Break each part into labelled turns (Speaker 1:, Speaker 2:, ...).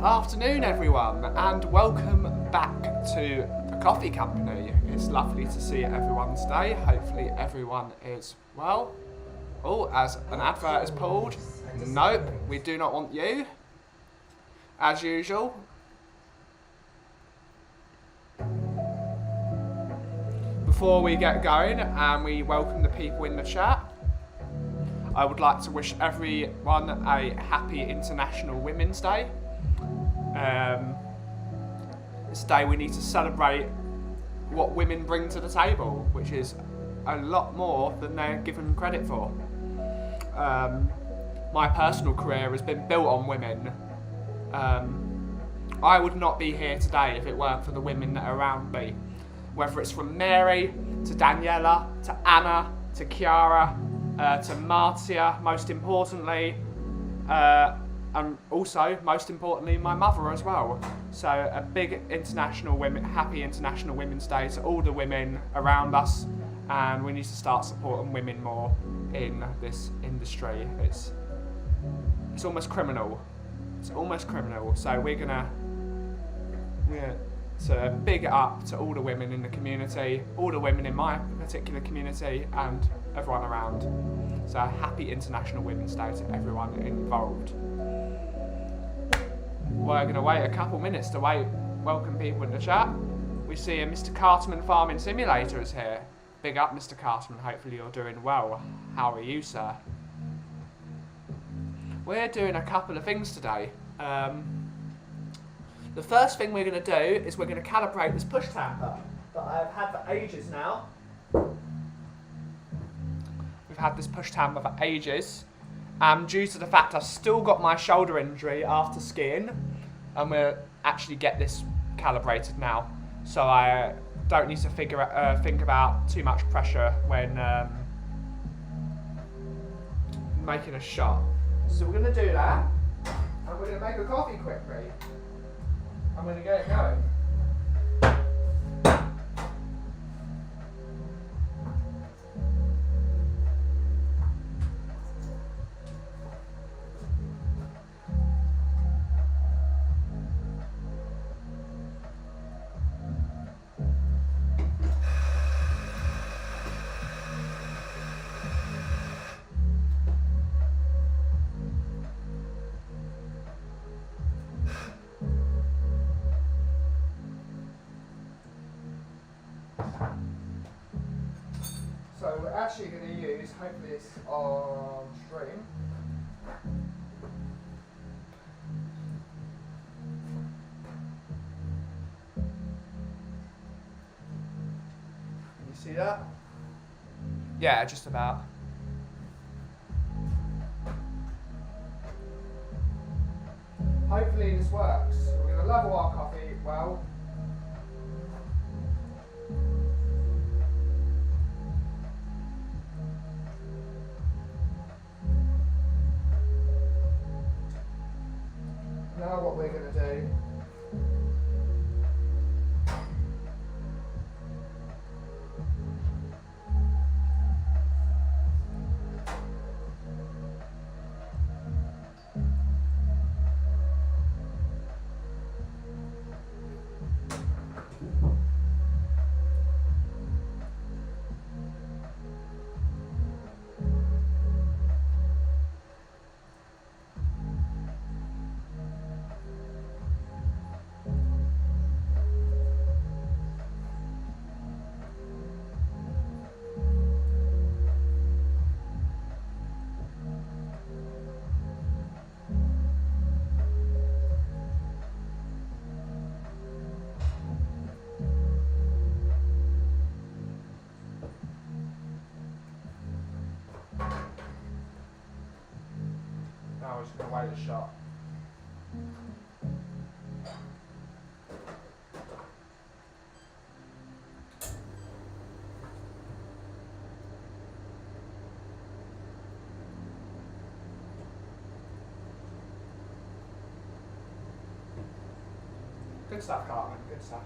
Speaker 1: afternoon, everyone, and welcome back to the Coffee Company. It's lovely to see everyone today. Hopefully everyone is well. Oh, as an advert is pulled. Nope, we do not want you. As usual. Before we get going and we welcome the people in the chat, I would like to wish everyone a happy International Women's Day. This day we need to celebrate what women bring to the table, which is a lot more than they're given credit for. My personal career has been built on women. I would not be here today if it weren't for the women that are around me. Whether it's from Mary, to Daniela, to Anna, to Chiara, to Marcia, most importantly, and also, most importantly, my mother as well. So a big happy International Women's Day to all the women around us, and we need to start supporting women more in this industry. It's almost criminal. It's almost criminal. So we're gonna so big up to all the women in the community, all the women in my particular community, and everyone around. So happy International Women's Day to everyone involved. We're going to wait a couple minutes to welcome people in the chat. We see a Mr. Cartman Farming Simulator is here. Big up, Mr. Cartman. Hopefully you're doing well. How are you, sir? We're doing a couple of things today. The first thing we're going to do is we're going to calibrate this push tamper that I've had for ages now. We've had this push tamper for ages. Due to the fact I've still got my shoulder injury after skiing, I'm going to actually get this calibrated now. So I don't need to think about too much pressure when making a shot. So we're going to do that. And we're going to make a coffee quickly. I'm going to get it going. So we're actually going to use, hopefully it's on stream. Can you see that? Yeah, just about. Hopefully this works. We're going to level our coffee well. Now what we're going to do Now we're just going to wait a shot. Good stuff, Cartman. Good stuff.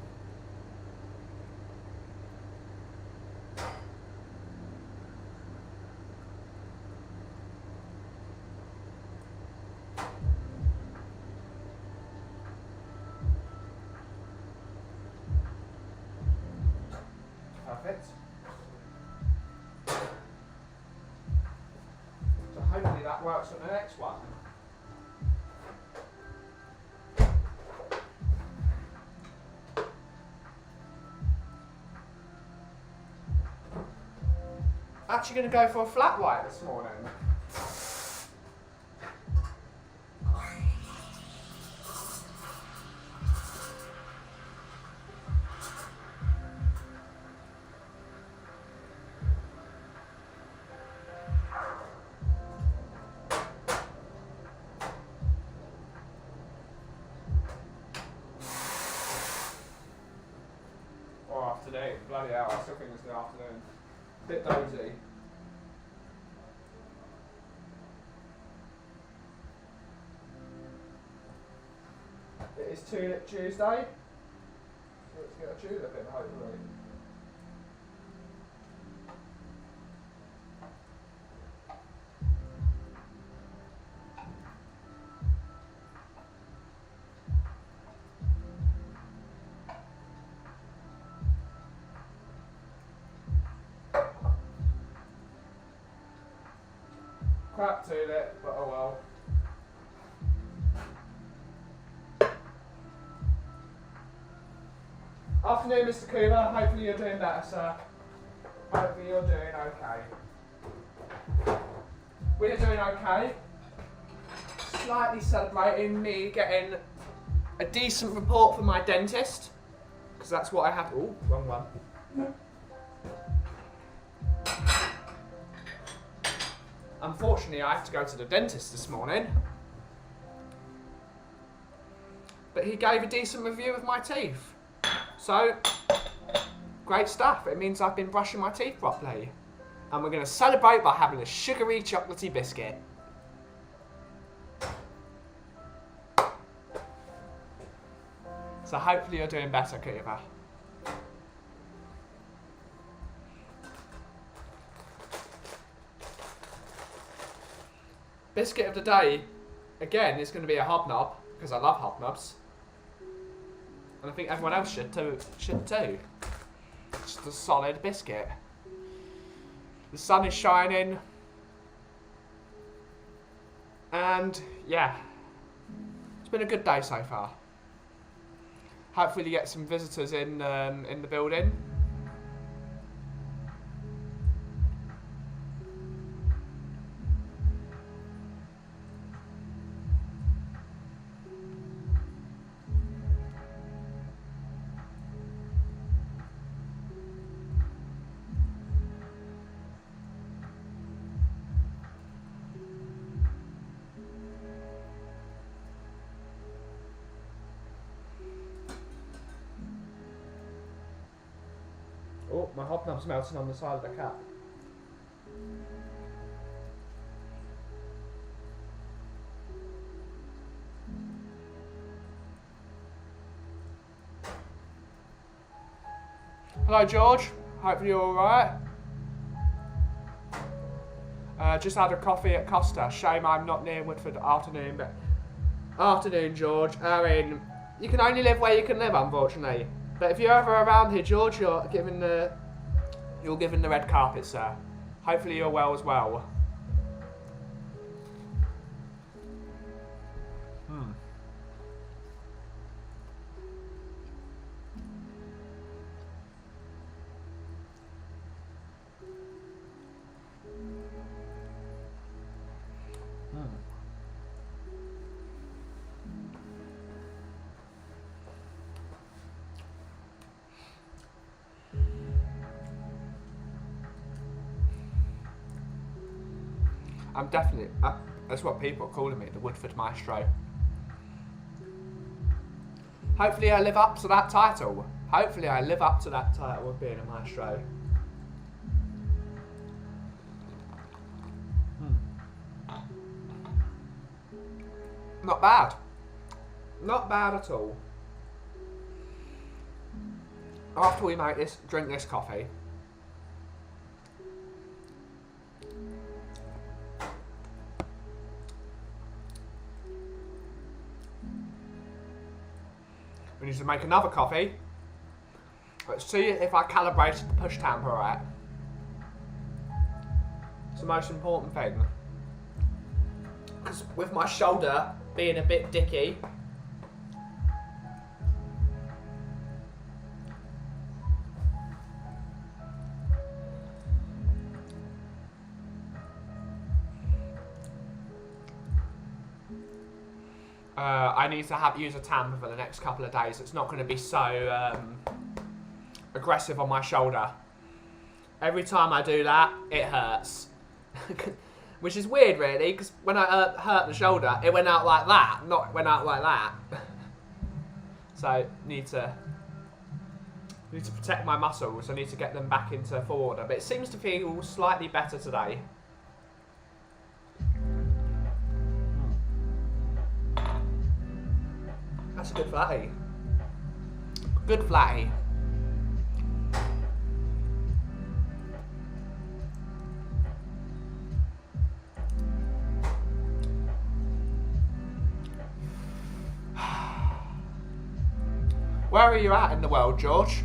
Speaker 1: perfect. So hopefully that works on the next one. Actually going to go for a flat white this morning. Or afternoon, bloody hell, I still think it's the afternoon. Bit dozy. It is Tulip Tuesday, so let's get a tulip in, hopefully. Crap tulip, but oh well. Afternoon, Mr. Cooper. Hopefully you're doing better, sir. Hopefully you're doing okay. We're doing okay. Slightly celebrating me getting a decent report from my dentist, because that's what I have. Oh, wrong one. Unfortunately, I have to go to the dentist this morning. But he gave a decent review of my teeth. So, great stuff. It means I've been brushing my teeth properly. And we're going to celebrate by having a sugary, chocolatey biscuit. So hopefully you're doing better, Cooper. Biscuit of the day, again, is going to be a hobnob, because I love hobnobs. And I think everyone else should too. Just a solid biscuit. The sun is shining. And, yeah. It's been a good day so far. Hopefully you get some visitors in the building. Oh, my hobnob's melting on the side of the cap. Hello, George. Hopefully you're alright. Just had a coffee at Costa. Shame I'm not near Woodford Afternoon, but... Afternoon, George. I mean, you can only live where you can live, unfortunately. But if you're ever around here, George, you're given the red carpet, sir. Hopefully you're well as well. I'm definitely, that's what people are calling me, the Woodford Maestro. Hopefully I live up to that title. Hopefully I live up to that title of being a maestro. Not bad. Not bad at all. After we drink this coffee, we need to make another coffee, Let's see if I calibrated the push tamper right. It's the most important thing. Because with my shoulder being a bit dicky, I need to use a tamper for the next couple of days. It's not going to be so aggressive on my shoulder. Every time I do that, it hurts. Which is weird, really, because when I hurt the shoulder, it went out like that, not went out like that. So, need to protect my muscles. I need to get them back into full order. But it seems to feel slightly better today. That's a good flatty. Good flatty. Where are you at in the world, George?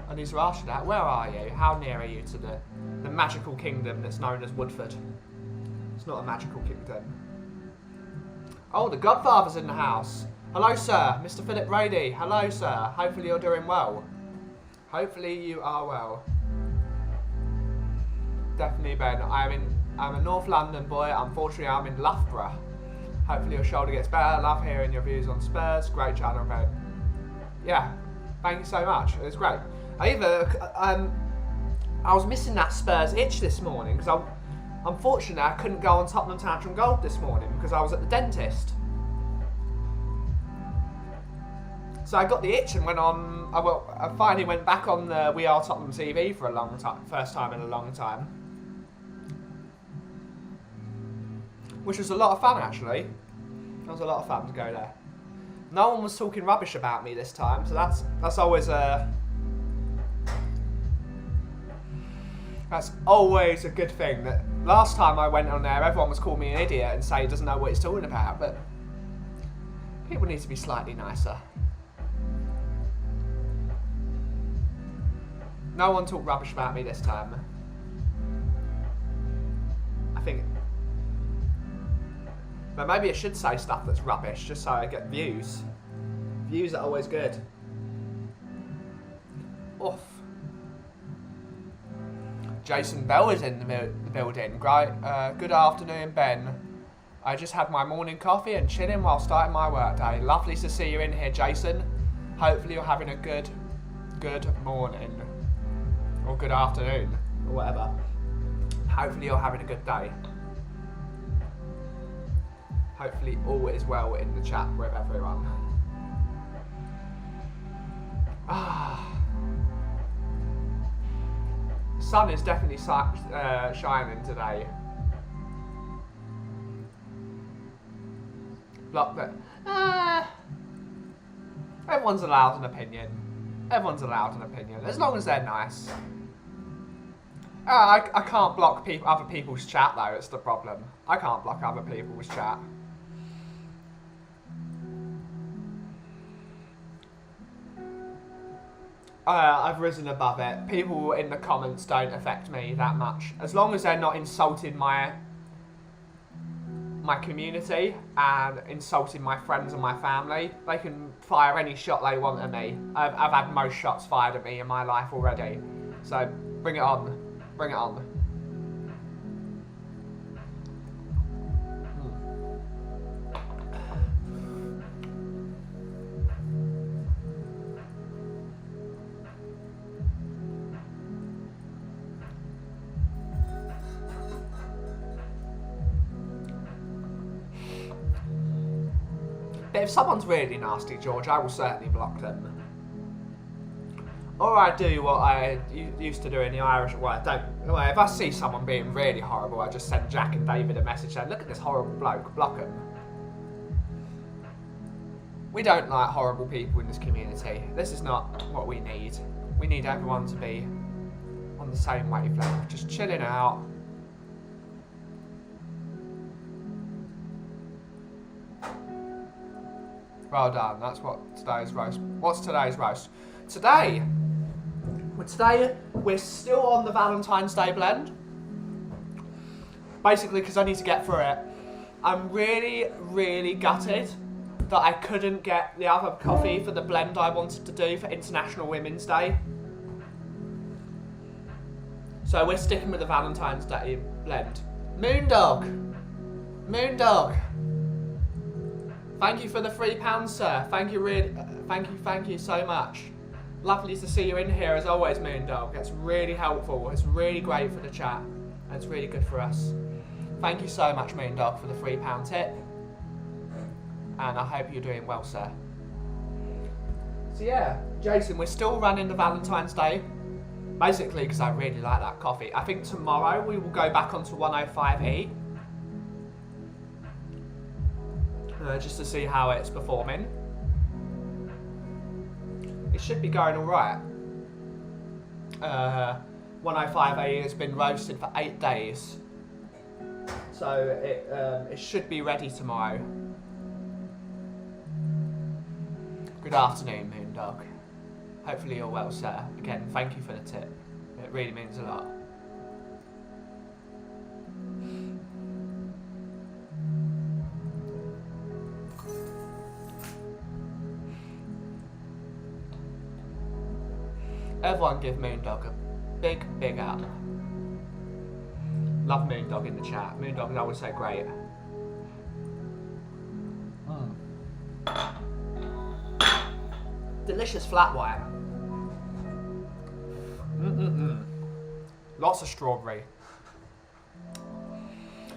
Speaker 1: I need to ask you that. Where are you? How near are you to the magical kingdom that's known as Woodford? It's not a magical kingdom. Oh, the Godfather's in the house. Hello, sir. Mr. Philip Rady. Hello, sir. Hopefully you're doing well. Hopefully you are well. Definitely, Ben. I'm a North London boy. Unfortunately, I'm in Loughborough. Hopefully your shoulder gets better. Love hearing your views on Spurs. Great channel, Ben. Yeah, thank you so much. It was great. I was missing that Spurs itch this morning because unfortunately I couldn't go on Tottenham Tantrum Gold this morning because I was at the dentist. So I got the itch and went on. I finally went back on the We Are Tottenham TV for a long time, first time in a long time, which was a lot of fun actually. It was a lot of fun to go there. No one was talking rubbish about me this time, so that's always a good thing. That last time I went on there, everyone was calling me an idiot and saying he doesn't know what he's talking about, but people need to be slightly nicer. No one talked rubbish about me this time. I think. But maybe I should say stuff that's rubbish, just so I get views. Views are always good. Oof. Jason Bell is in the building. Great. Good afternoon, Ben. I just had my morning coffee and chilling while starting my work day. Lovely to see you in here, Jason. Hopefully you're having a good morning. Or good afternoon. Or whatever. Hopefully you're having a good day. Hopefully all is well in the chat with everyone. The sun is definitely shining today. Block that. Everyone's allowed an opinion. Everyone's allowed an opinion, as long as they're nice. I can't block other people's chat though, it's the problem. I can't block other people's chat. I've risen above it. People in the comments don't affect me that much. As long as they're not insulting my community and insulting my friends and my family, they can fire any shot they want at me. I've had most shots fired at me in my life already. So bring it on. Bring it on. But if someone's really nasty, George, I will certainly block them. Or I do what I used to do in the Irish. Well, if I see someone being really horrible, I just send Jack and David a message saying, "Look at this horrible bloke, block him." We don't like horrible people in this community. This is not what we need. We need everyone to be on the same wavelength, just chilling out. Well done. That's what today's roast. What's today's roast? today we're still on the Valentine's Day blend. Basically because I need to get through it. I'm really, really gutted that I couldn't get the other coffee for the blend I wanted to do for International Women's Day. So we're sticking with the Valentine's Day blend. Moondog! Moondog! Thank you for the £3, sir. Thank you so much. Lovely to see you in here as always, Moondog. That's really helpful. It's really great for the chat. And it's really good for us. Thank you so much, Moondog, for the £3 tip. And I hope you're doing well, sir. So yeah, Jason, we're still running the Valentine's Day. Basically because I really like that coffee. I think tomorrow we will go back onto 105E. Just to see how it's performing. It should be going alright. 105A has been roasted for 8 days. So it should be ready tomorrow. Good afternoon, Moondog. Hopefully you're well, sir. Again, thank you for the tip. It really means a lot. Everyone give Moondog a big, big up. Love Moondog in the chat. Moondog is always so great. Delicious flat white. Lots of strawberry.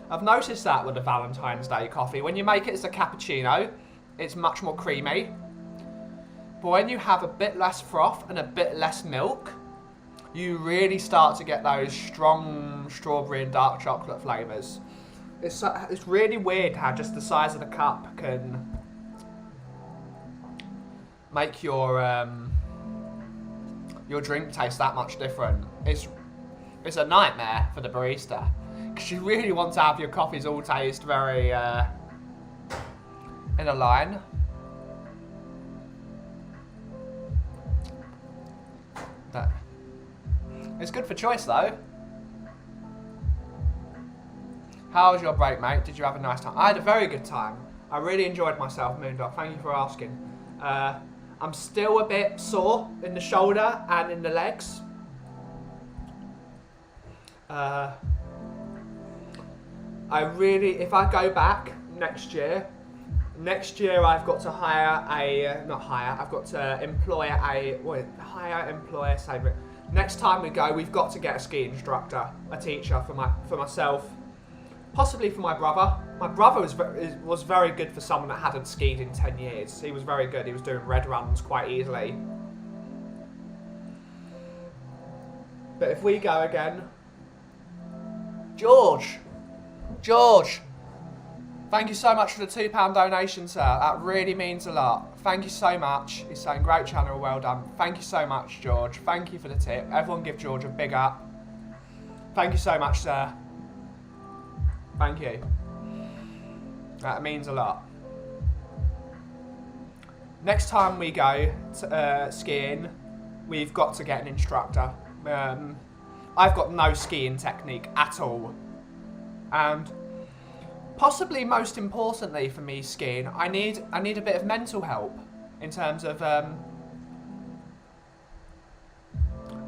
Speaker 1: I've noticed that with the Valentine's Day coffee. When you make it as a cappuccino, it's much more creamy. But when you have a bit less froth and a bit less milk, you really start to get those strong strawberry and dark chocolate flavours. It's really weird how just the size of the cup can make your drink taste that much different. It's a nightmare for the barista because you really want to have your coffees all taste very in a line. It's good for choice though. How was your break, mate? Did you have a nice time? I had a very good time. I really enjoyed myself, Moondog. Thank you for asking. I'm still a bit sore in the shoulder and in the legs. If I go back next year I've got to next time we go, we've got to get a ski instructor, a teacher for myself, possibly for my brother. My brother was very good for someone that hadn't skied in 10 years. He was very good. He was doing red runs quite easily. But if we go again, George, thank you so much for the £2 donation, sir. That really means a lot. Thank you so much. He's saying, great channel, well done. Thank you so much, George. Thank you for the tip. Everyone give George a big up. Thank you so much, sir. Thank you. That means a lot. Next time we go skiing, we've got to get an instructor. I've got no skiing technique at all. And possibly most importantly for me skiing, I need a bit of mental help in terms of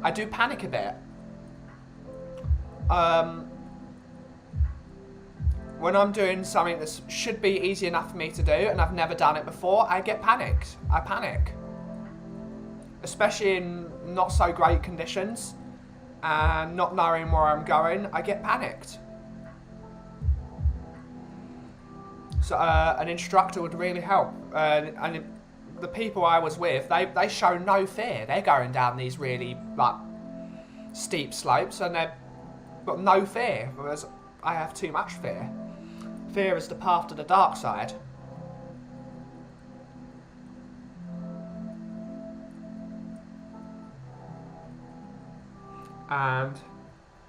Speaker 1: I do panic a bit. When I'm doing something that should be easy enough for me to do and I've never done it before, I get panicked. I panic. Especially in not so great conditions and not knowing where I'm going, I get panicked. So an instructor would really help. And the people I was with, they show no fear. They're going down these really steep slopes and they've got no fear, whereas I have too much fear. Fear is the path to the dark side. And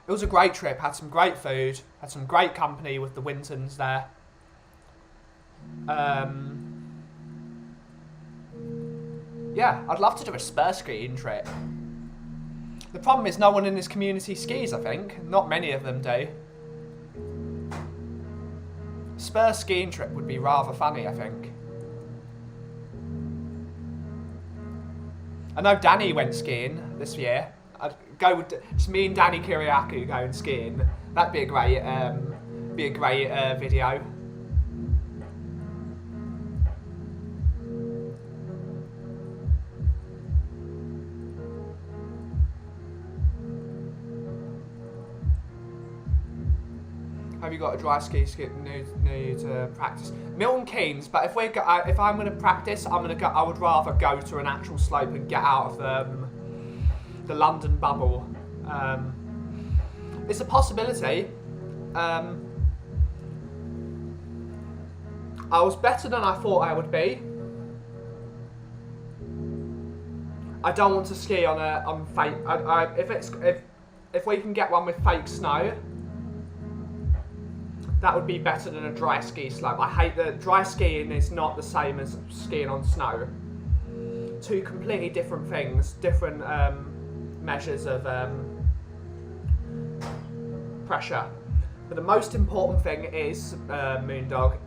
Speaker 1: it was a great trip, had some great food, had some great company with the Wintons there. yeah, I'd love to do a spur skiing trip. The problem is no one in this community skis, I think. Not many of them do. Spur skiing trip would be rather funny, I think. I know Danny went skiing this year. I'd go with just me and Danny Kiriakou going skiing. That'd be a great video. Have you got a dry ski new to practice? Milton Keynes, but if I'm going to practice, I would rather go to an actual slope and get out of the London bubble. It's a possibility. I was better than I thought I would be. I don't want to ski on fake. If we can get one with fake snow, that would be better than a dry ski slope. I hate that dry skiing is not the same as skiing on snow. Two completely different things, different measures of pressure. But the most important thing is, Moondog,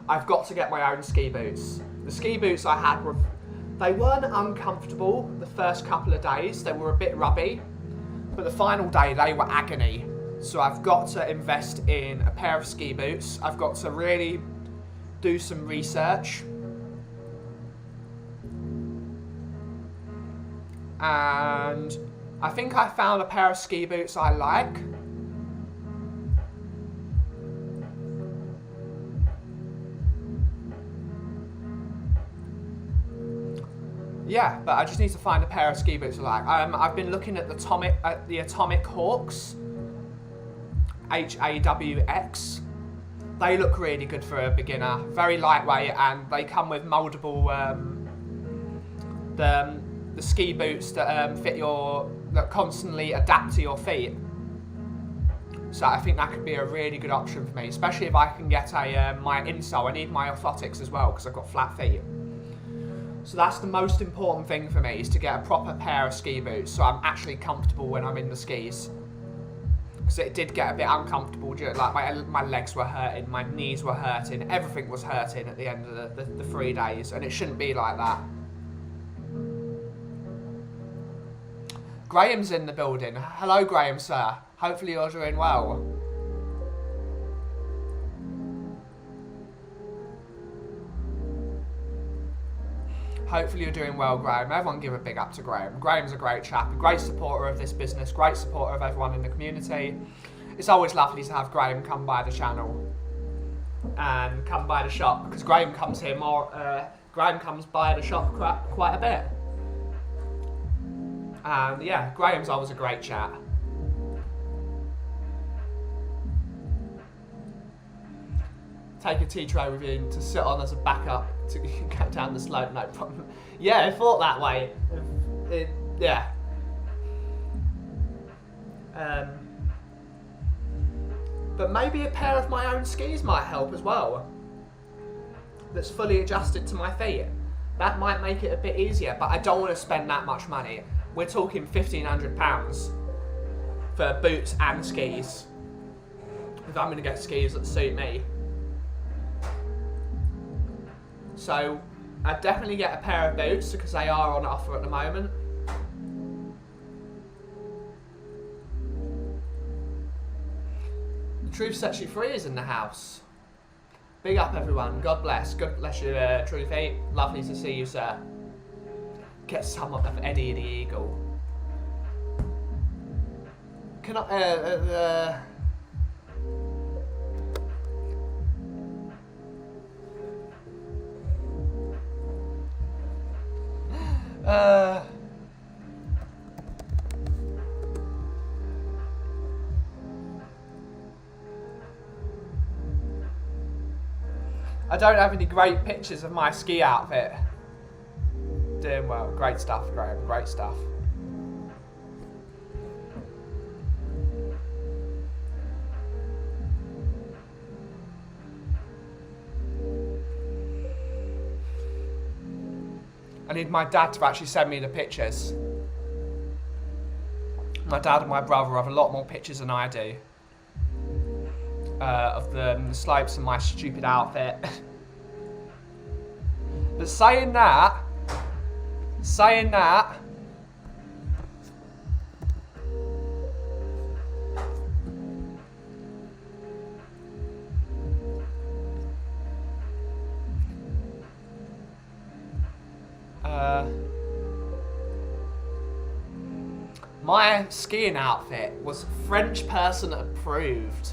Speaker 1: I've got to get my own ski boots. The ski boots I had they weren't uncomfortable the first couple of days. They were a bit rubby, but the final day they were agony. So I've got to invest in a pair of ski boots. I've got to really do some research. And I think I found a pair of ski boots I like. Yeah, but I just need to find a pair of ski boots I like. I've been looking at the Atomic Hawks. HAWX. They look really good for a beginner. Very lightweight, and they come with moldable the ski boots that that constantly adapt to your feet. So I think that could be a really good option for me, especially if I can get my insole. I need my orthotics as well because I've got flat feet. So that's the most important thing for me, is to get a proper pair of ski boots so I'm actually comfortable when I'm in the skis. Because it did get a bit uncomfortable during, like my legs were hurting, my knees were hurting, everything was hurting at the end of the 3 days, and it shouldn't be like that. Graham's in the building. Hello, Graham, sir. Hopefully you're doing well. Hopefully you're doing well, Graham. Everyone give a big up to Graham. Graham's a great chap, a great supporter of this business, great supporter of everyone in the community. It's always lovely to have Graham come by the channel and come by the shop, because Graham comes here Graham comes by the shop quite a bit. And yeah, Graham's always a great chat. Take a tea tray with you to sit on as a backup to get down the slope, no problem. Yeah, I thought that way. Yeah. But maybe a pair of my own skis might help as well. That's fully adjusted to my feet. That might make it a bit easier, but I don't want to spend that much money. We're talking £1,500 for boots and skis. If I'm going to get skis that suit me. So I'd definitely get a pair of boots because they are on offer at the moment. The Truth Sets You Free is in the house. Big up everyone. God bless. God bless you, Truthy. Lovely to see you, sir. Get some of Eddie the Eagle. Can I... I don't have any great pictures of my ski outfit. Doing well. Great stuff, Graham. Great stuff. need my dad to actually send me the pictures. My dad and my brother have a lot more pictures than I do of the slopes and my stupid outfit. But saying that, my skiing outfit was French person approved.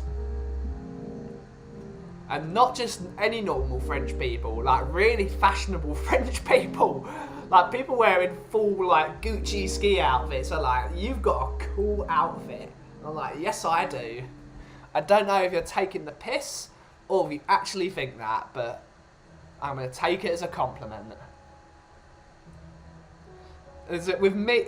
Speaker 1: And not just any normal French people, like really fashionable French people. Like people wearing full like Gucci ski outfits are like, you've got a cool outfit. And I'm like, yes I do. I don't know if you're taking the piss or if you actually think that, but I'm going to take it as a compliment. Is it with me?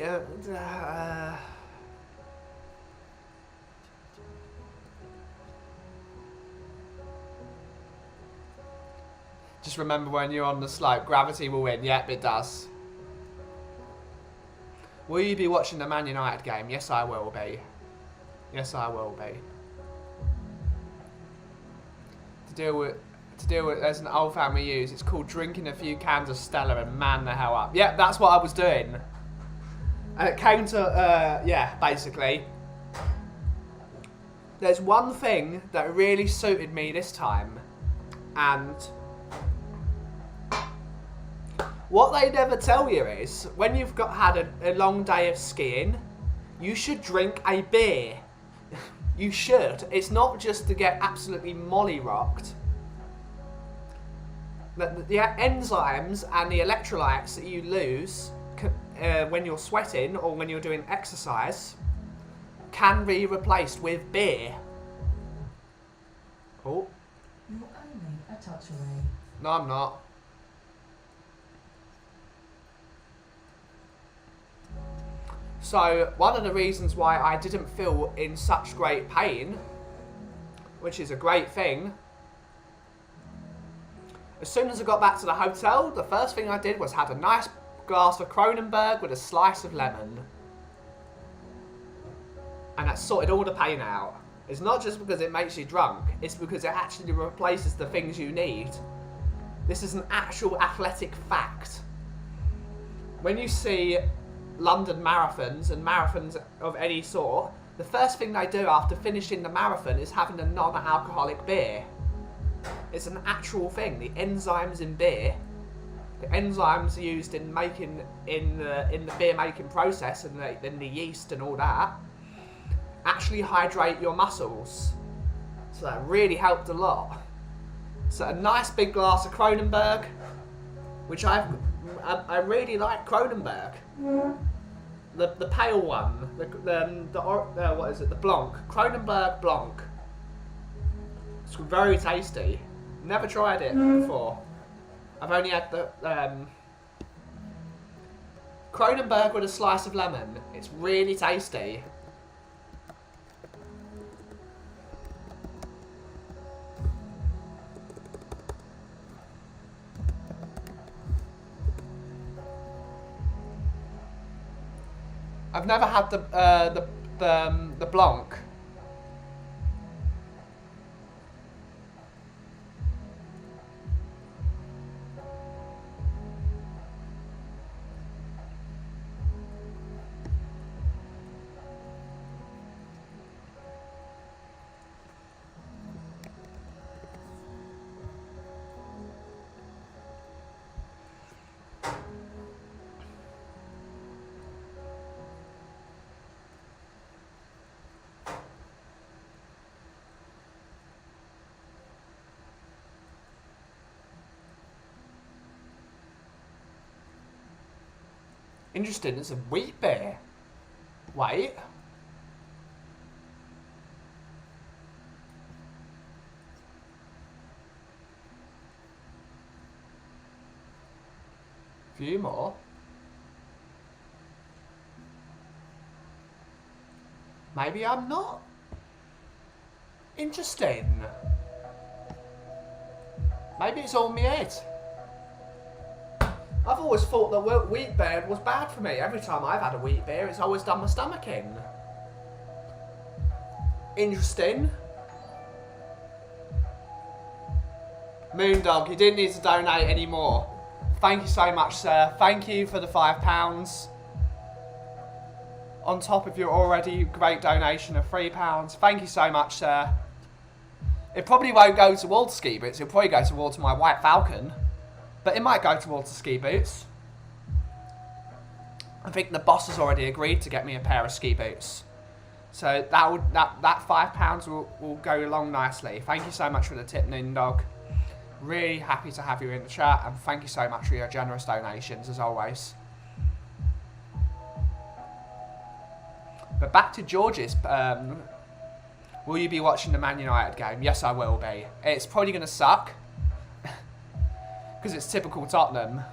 Speaker 1: Just remember when you're on the slope, gravity will win. Yep, it does. Will you be watching the Man United game? Yes, I will be. Yes, I will be. To deal with, there's an old fan we use. It's called drinking a few cans of Stella and man the hell up. Yep, that's what I was doing. And it came to, yeah, basically. There's one thing that really suited me this time. And what they never tell you is, when you've had a long day of skiing, you should drink a beer. You should. It's not just to get absolutely molly-rocked. The enzymes and the electrolytes that you lose when you're sweating or when you're doing exercise can be replaced with beer. Oh.
Speaker 2: You're only a touch away.
Speaker 1: No, I'm not. So, one of the reasons why I didn't feel in such great pain, which is a great thing, as soon as I got back to the hotel, the first thing I did was had a nice glass of Kronenberg with a slice of lemon. And that sorted all the pain out. It's not just because it makes you drunk, it's because it actually replaces the things you need. This is an actual athletic fact. When you see London marathons and marathons of any sort, the first thing they do after finishing the marathon is having a non-alcoholic beer. It's an actual thing. The enzymes in beer, the enzymes used in making in the beer making process and the yeast and all that, actually hydrate your muscles. So that really helped a lot. So a nice big glass of Kronenberg, which I really like Kronenberg. The pale one, what is it? The Blanc, Kronenberg Blanc. It's very tasty. Never tried it before. I've only had the Kronenberg with a slice of lemon. It's really tasty. I've never had the Blanc. Interesting, it's a wheat beer. Wait. Few more. Maybe I'm not. Interesting. Maybe it's all me head. I've always thought that wheat beer was bad for me. Every time I've had a wheat beer, it's always done my stomach in. Interesting. Moondog, you didn't need to donate anymore. Thank you so much, sir. Thank you for the £5. On top of your already great donation of £3. Thank you so much, sir. It probably won't go towards ski boots. It'll probably go towards my White Falcon. But it might go towards the ski boots. I think the boss has already agreed to get me a pair of ski boots. So that £5 will go along nicely. Thank you so much for the tip, Moondog. Really happy to have you in the chat, and thank you so much for your generous donations, as always. But back to George's. Will you be watching the Man United game? Yes, I will be. It's probably going to suck. Because it's typical Tottenham.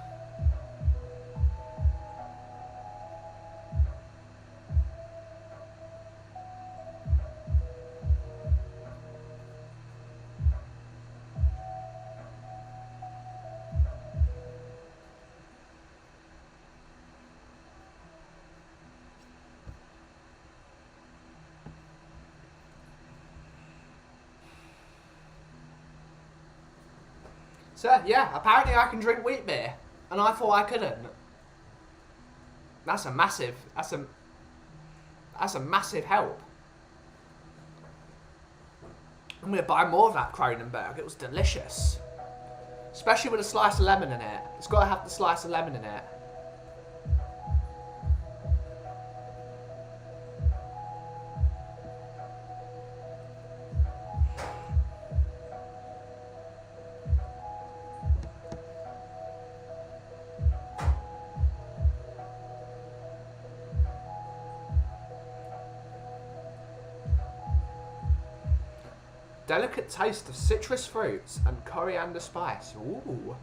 Speaker 1: So, yeah, apparently I can drink wheat beer, and I thought I couldn't. That's a massive help. I'm going to buy more of that Kronenberg. It was delicious. Especially with a slice of lemon in it. It's got to have the slice of lemon in it. Delicate taste of citrus fruits and coriander spice. Ooh.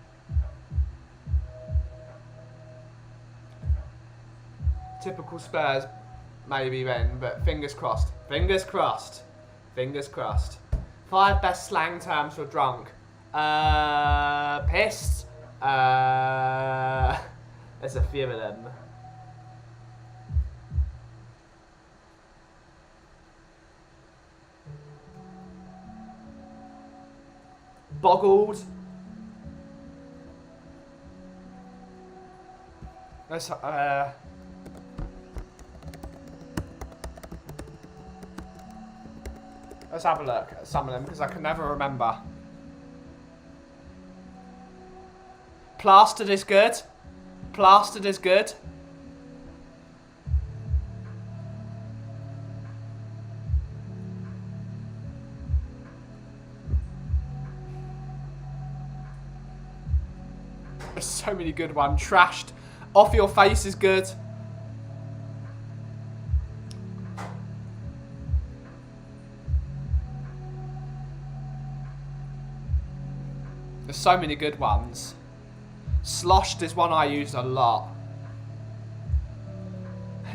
Speaker 1: Typical Spurs, maybe then, but fingers crossed. Fingers crossed. Fingers crossed. 5 best slang terms for drunk. Pissed. There's a few of them. Boggled. Let's have a look at some of them because I can never remember. Plastered is good. Plastered is good. There's so many good ones. Trashed. Off your face is good. There's so many good ones. Sloshed is one I use a lot.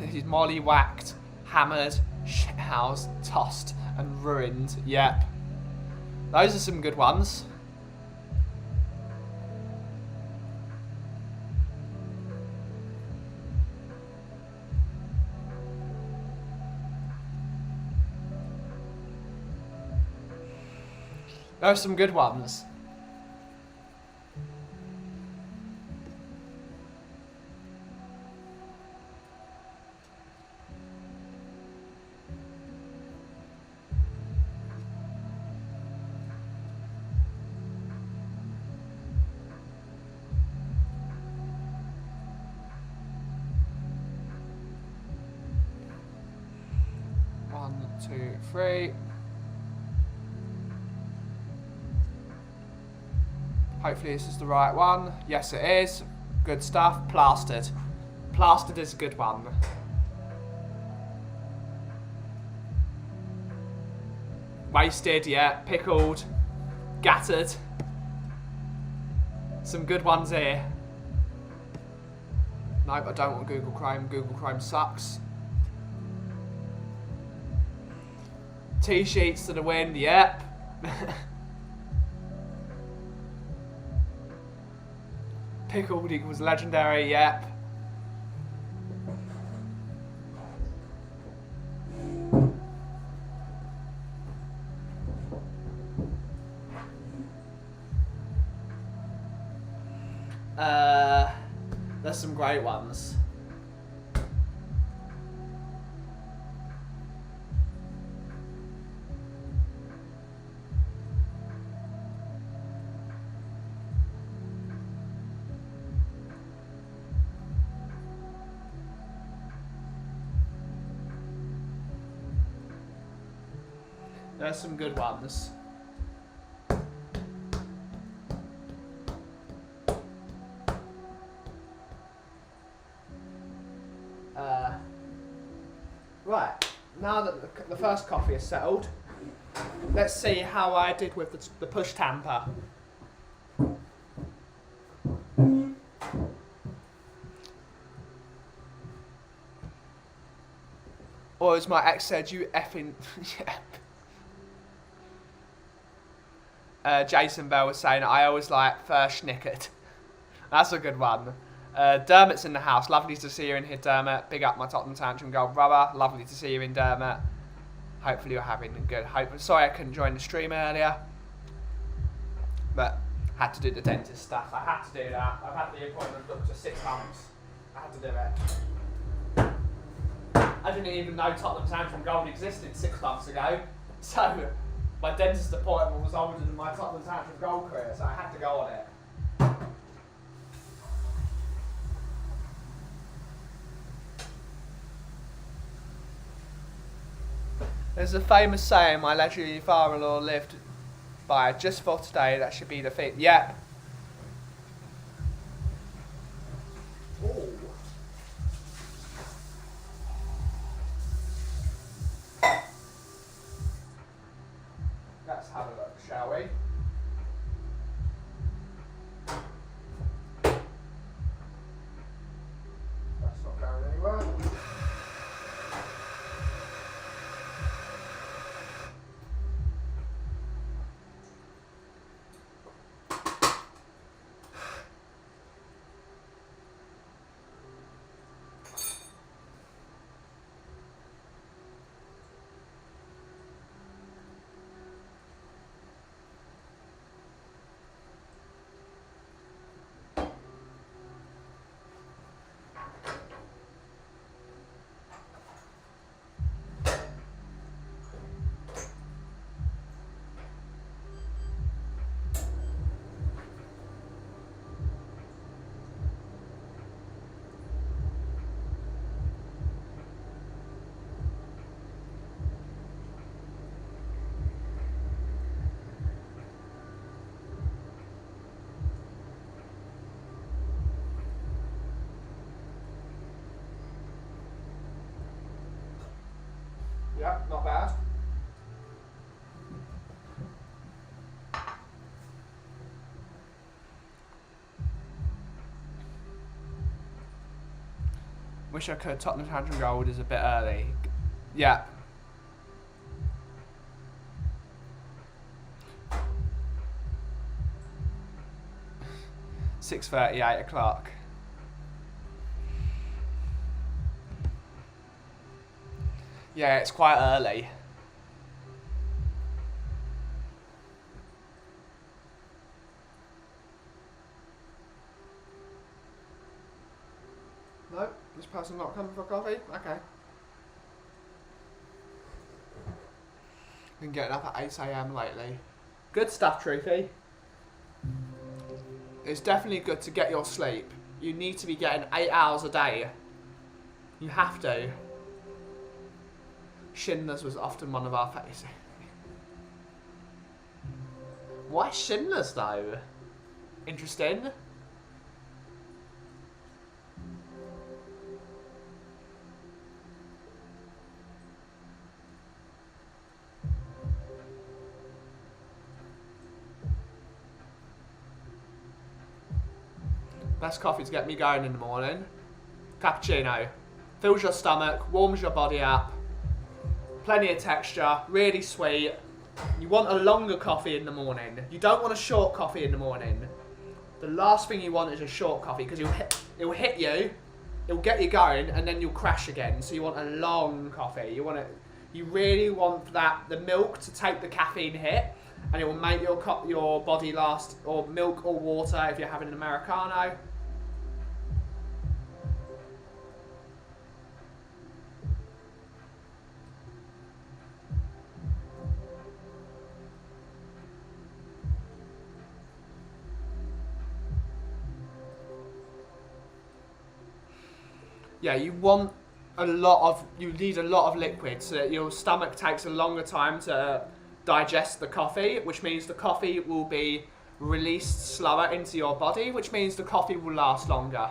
Speaker 1: He's molly whacked, hammered, shithoused, tossed, and ruined. Yep. Those are some good ones. Those are some good ones. One, two, three. Hopefully this is the right one. Yes, it is. Good stuff. Plastered. Plastered is a good one. Wasted, yeah. Pickled. Gattered. Some good ones here. Nope, I don't want Google Chrome. Google Chrome sucks. T-sheets to the wind, yep. Pickled equals legendary, yep. There's some great ones. There's some good ones. Right, now that the first coffee is settled, let's see how I did with the push tamper. Or as my ex said, you effing... Jason Bell was saying, I always like first schnickered. That's a good one. Dermot's in the house. Lovely to see you in here, Dermot. Big up my Tottenham Tantrum gold brother. Lovely to see you in, Dermot. Hopefully you're having a good... Sorry I couldn't join the stream earlier. But had to do the dentist stuff. I had to do that. I've had the appointment booked for 6 months. I had to do it. I didn't even know Tottenham Tantrum gold existed 6 months ago. So my dentist appointment was older than my Tottenham Tantrum gold career. So I had to go on it. There's a famous saying my legendary father-in-law lived by, just for today, that should be the thing. Yep. Ooh. Let's have a look, shall we? That's not going anywhere. Yeah, not bad. Wish I could. Tottenham Tantrum Gold is a bit early. Yeah. $6:30, 8 o'clock. Yeah, it's quite early. No, this person not coming for coffee? Okay. Been getting up at 8 AM lately. Good stuff, Truthy. It's definitely good to get your sleep. You need to be getting 8 hours a day. You have to. Schindler's was often one of our favourites. Why Schindler's though? Interesting. Best coffee to get me going in the morning. Cappuccino. Fills your stomach, warms your body up. Plenty of texture, really sweet. You want a longer coffee in the morning. You don't want a short coffee in the morning. The last thing you want is a short coffee because it'll hit you, it'll get you going, and then you'll crash again. So you want a long coffee. You really want the milk to take the caffeine hit, and it will make your body last, or milk or water if you're having an Americano. Yeah, you need a lot of liquid so that your stomach takes a longer time to digest the coffee, which means the coffee will be released slower into your body, which means the coffee will last longer.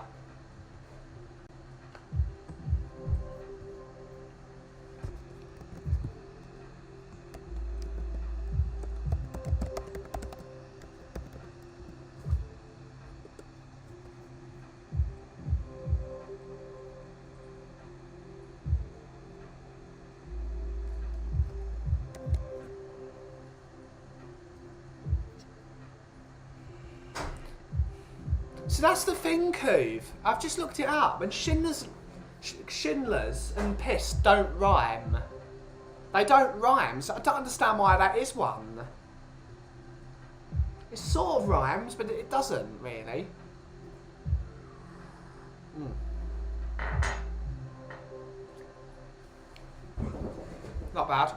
Speaker 1: So that's the thing, Cove. I've just looked it up, and Schindler's and piss don't rhyme. They don't rhyme, so I don't understand why that is one. It sort of rhymes, but it doesn't really. Not bad.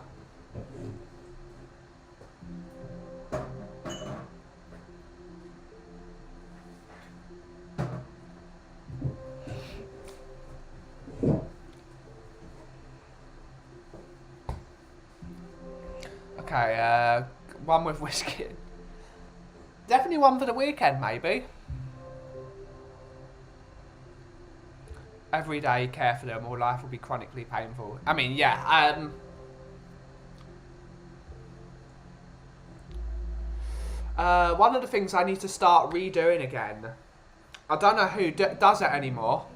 Speaker 1: Okay, one with whiskey. Definitely one for the weekend, maybe. Every day, care for them, or life will be chronically painful. I mean, yeah. One of the things I need to start redoing again. I don't know who does it anymore.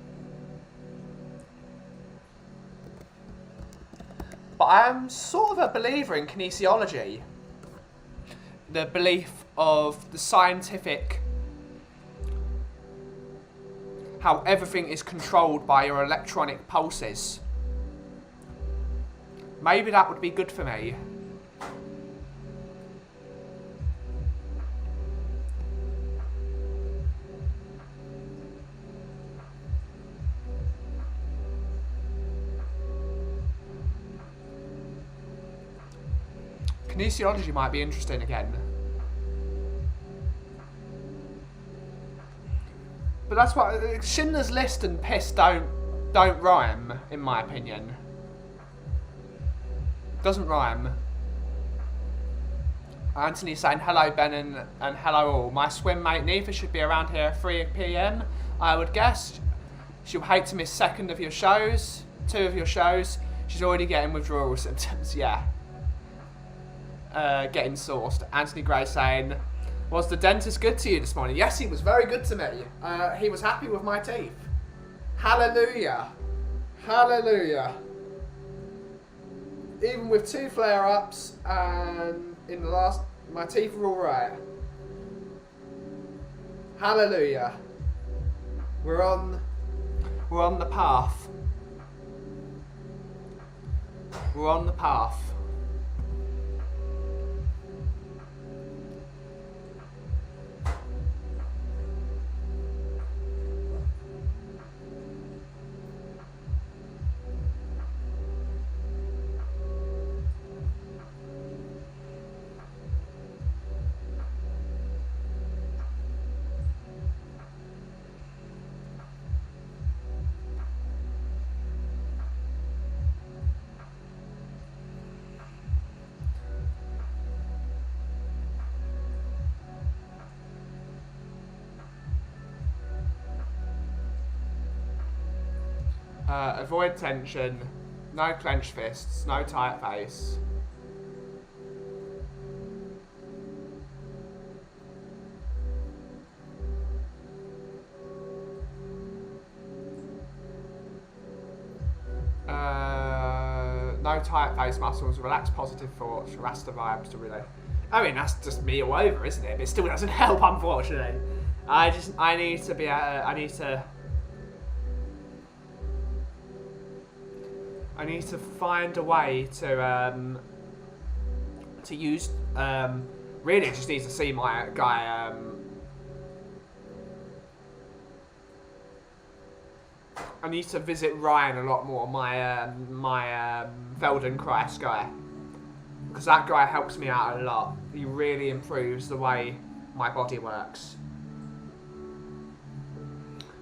Speaker 1: But I'm sort of a believer in kinesiology. The belief of the scientific, how everything is controlled by your electronic pulses. Maybe that would be good for me. Kinesiology might be interesting again. But that's what Schindler's List and piss don't rhyme, in my opinion. Doesn't rhyme. Anthony's saying hello Ben and hello all. My swim mate Neitha should be around here at 3 PM, I would guess. She'll hate to miss two of your shows. She's already getting withdrawal symptoms, yeah. Getting sourced. Anthony Gray saying, was the dentist good to you this morning? Yes, he was very good to me. He was happy with my teeth. Hallelujah. Hallelujah. Even with 2 flare-ups and in the last, my teeth are all right. Hallelujah. We're on the path. We're on the path. Avoid tension, no clenched fists, no tight face. No tight face muscles, relax positive thoughts, Rasta vibes to relate. I mean, that's just me all over, isn't it? But it still doesn't help, unfortunately. I need to be, I need to find a way to use, really just need to see my guy, I need to visit Ryan a lot more, my Feldenkrais guy. Because that guy helps me out a lot. He really improves the way my body works.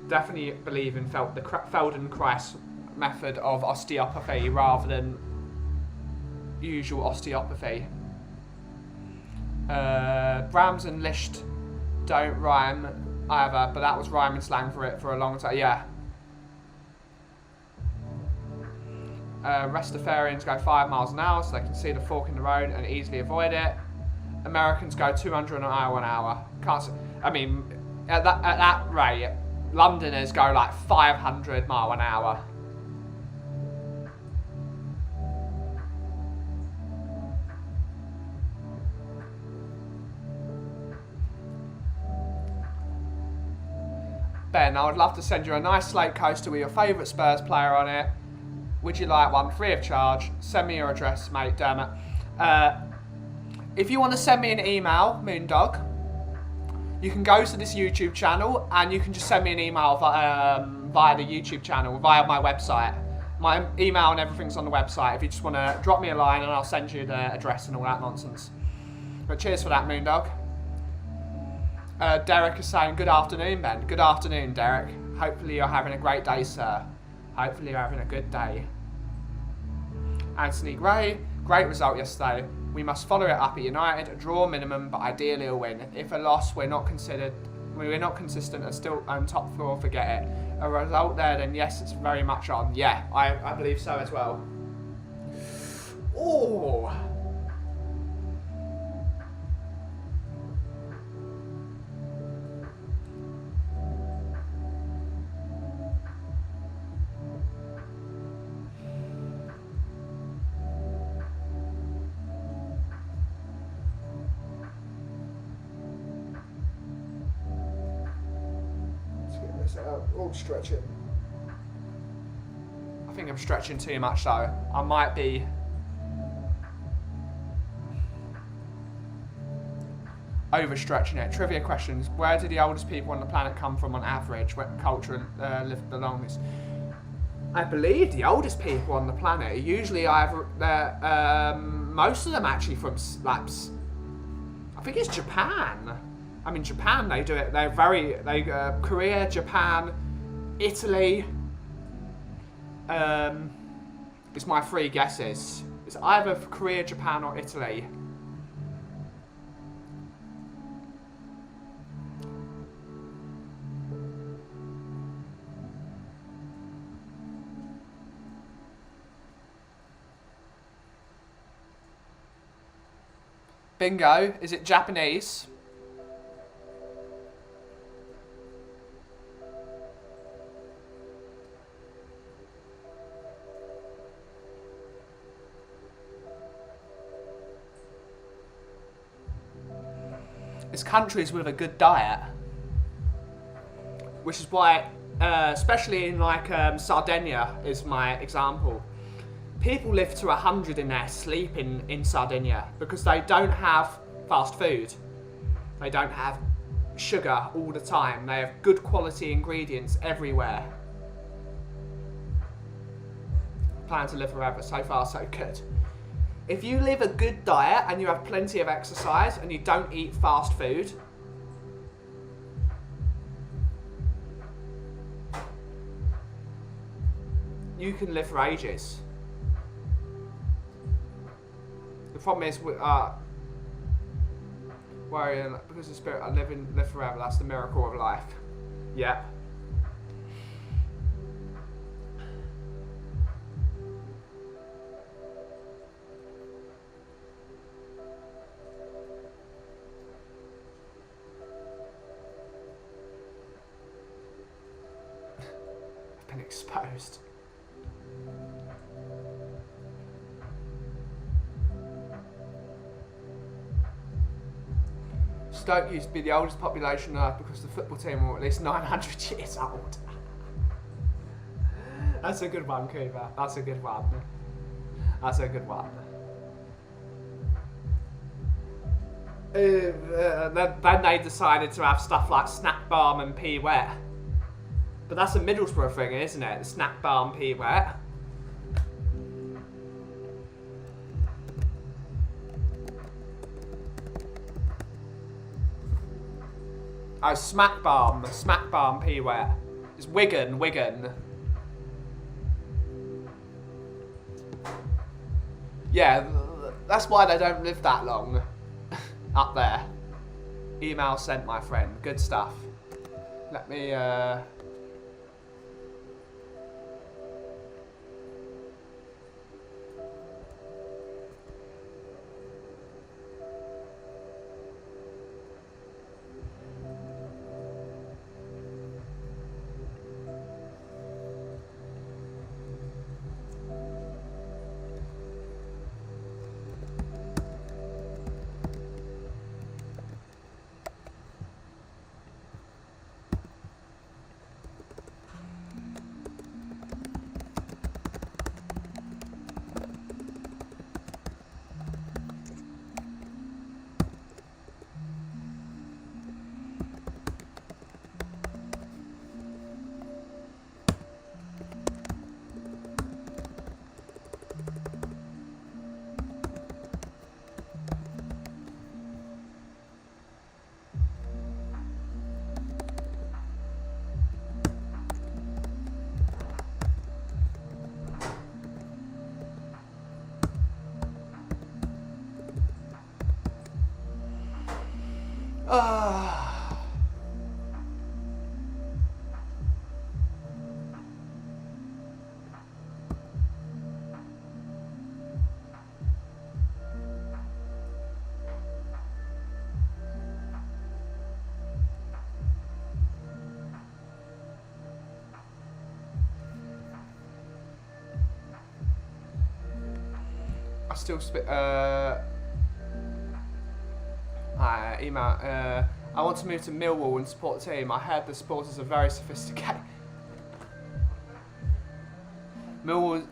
Speaker 1: Definitely believe in the Feldenkrais method of osteopathy rather than usual osteopathy. Brahms and Liszt don't rhyme either, but that was rhyming slang for it for a long time. Yeah. Rastafarians go 5 miles an hour so they can see the fork in the road and easily avoid it. Americans go 200 miles an hour. I mean, at that rate, Londoners go like 500 miles an hour. Ben, I would love to send you a nice slate coaster with your favourite Spurs player on it. Would you like one free of charge? Send me your address, mate, damn it. If you want to send me an email, Moondog, you can go to this YouTube channel and you can just send me an email via the YouTube channel, via my website. My email and everything's on the website. If you just want to drop me a line and I'll send you the address and all that nonsense. But cheers for that, Moondog. Derek is saying, good afternoon, Ben. Good afternoon, Derek. Hopefully you're having a great day, sir. Hopefully you're having a good day. Anthony Gray, great result yesterday. We must follow it up at United, a draw minimum, but ideally a win. If a loss, we're not consistent and still on top floor, forget it. A result there, then yes, it's very much on. Yeah, I believe so as well. Oh. All stretching. I think I'm stretching too much though. I might be overstretching it. Trivia questions. Where do the oldest people on the planet come from on average? What culture live the longest? I believe the oldest people on the planet are usually either most of them actually from labs. I think it's Japan. I mean, Japan, they do it. Korea, Japan, Italy. It's my three guesses. It's either Korea, Japan, or Italy. Bingo. Is it Japanese? It's countries with a good diet, which is why, especially in like Sardinia is my example. People live to 100 in their sleep in Sardinia because they don't have fast food. They don't have sugar all the time. They have good quality ingredients everywhere. Plan to live forever. So far, so good. If you live a good diet and you have plenty of exercise and you don't eat fast food, you can live for ages. The problem is, worrying because of the spirit, I live forever. That's the miracle of life. Yeah. I've been exposed. Stoke used to be the oldest population on Earth because the football team were at least 900 years old. That's a good one, Cooper. That's a good one. That's a good one. Then they decided to have stuff like snack balm and pea wet. But that's a Middlesbrough thing, isn't it? The snack balm pea wet. Oh, smack balm pea wet. It's Wigan. Yeah, that's why they don't live that long up there. Email sent, my friend. Good stuff. Let me, email. I want to move to Millwall and support the team. I heard the supporters are very sophisticated. Millwall.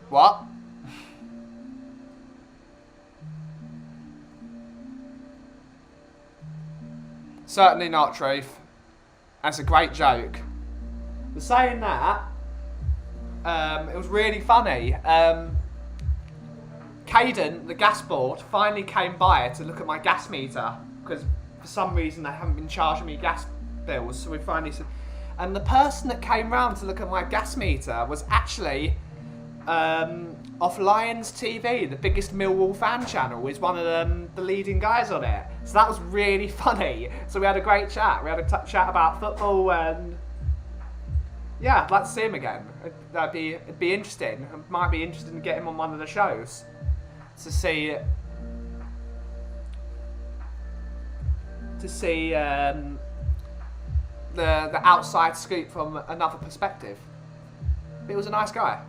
Speaker 1: What? Certainly not, Truth. That's a great joke. But saying that, it was really funny. Caden, the gas board, finally came by to look at my gas meter because for some reason they haven't been charging me gas bills. So we finally said, and the person that came round to look at my gas meter was actually off Lions TV, the biggest Millwall fan channel. Is one of the leading guys on it. So that was really funny. So we had a great chat. We had a chat about football and. Yeah, I'd like to see him again. It'd be interesting. I might be interested in getting him on one of the shows to see the outside scoop from another perspective. But he was a nice guy.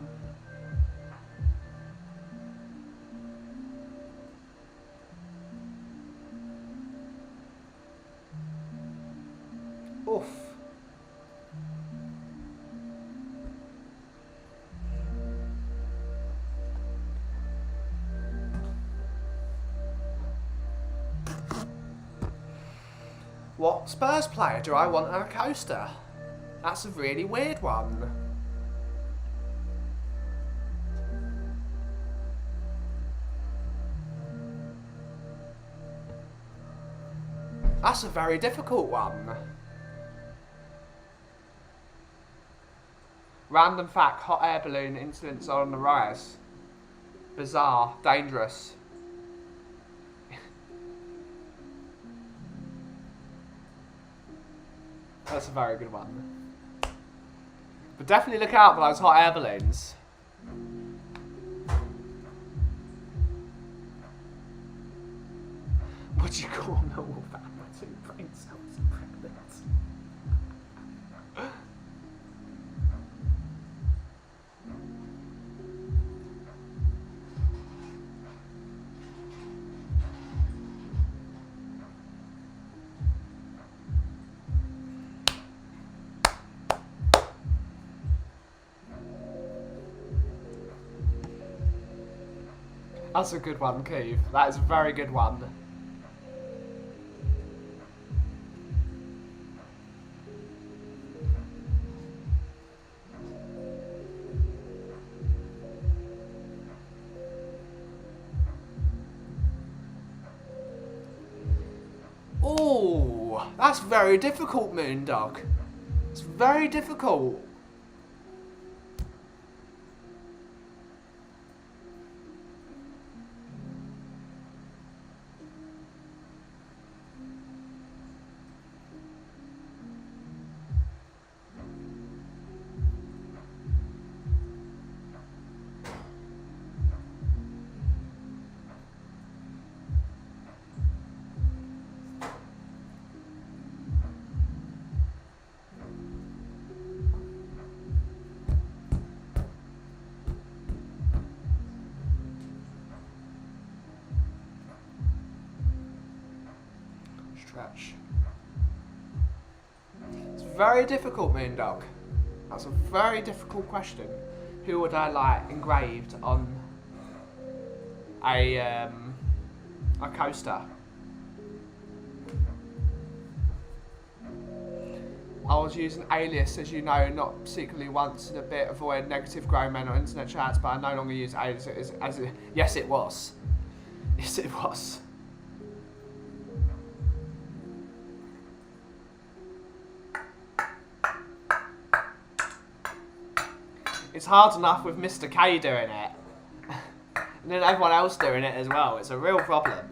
Speaker 1: Oof. What Spurs player do I want on a coaster? That's a really weird one. That's a very difficult one. Random fact, hot air balloon incidents are on the rise. Bizarre, dangerous. That's a very good one. But definitely look out for those hot air balloons. What do you call a Millwall fan with 2 brain cells and pregnant? That's a good one, Keith. That is a very good one. Oh, that's very difficult, Moondog. It's very difficult. Stretch. It's very difficult, Moondog. That's a very difficult question. Who would I like engraved on a coaster? I was using alias, as you know, not secretly once in a bit, avoid negative grown men on internet chats, but I no longer use alias yes, it was. Yes, it was. It's hard enough with Mr. K doing it. And then everyone else doing it as well. It's a real problem.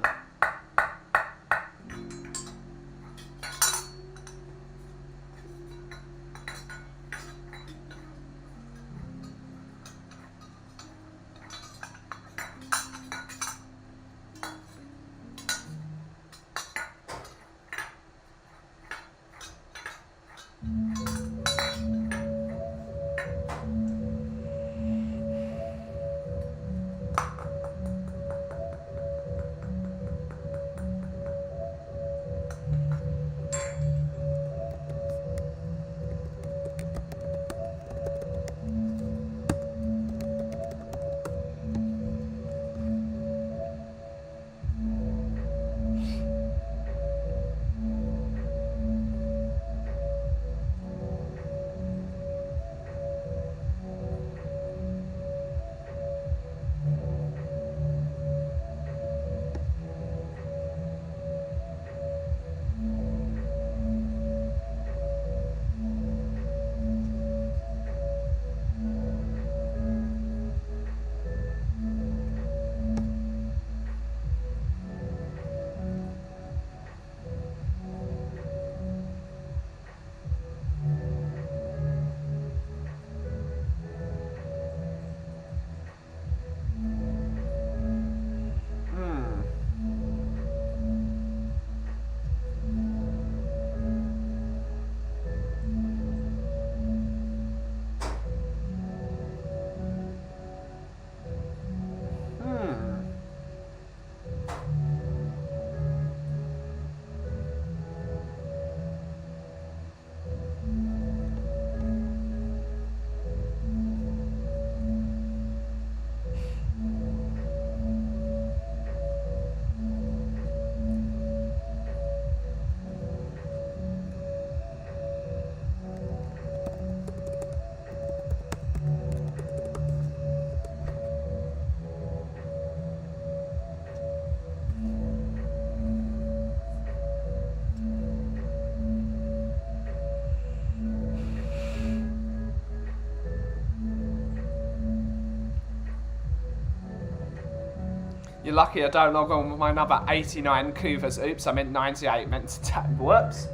Speaker 1: You're lucky I don't log on with my number 89 Couvers. Oops, I meant 98. Meant to tap. Whoops.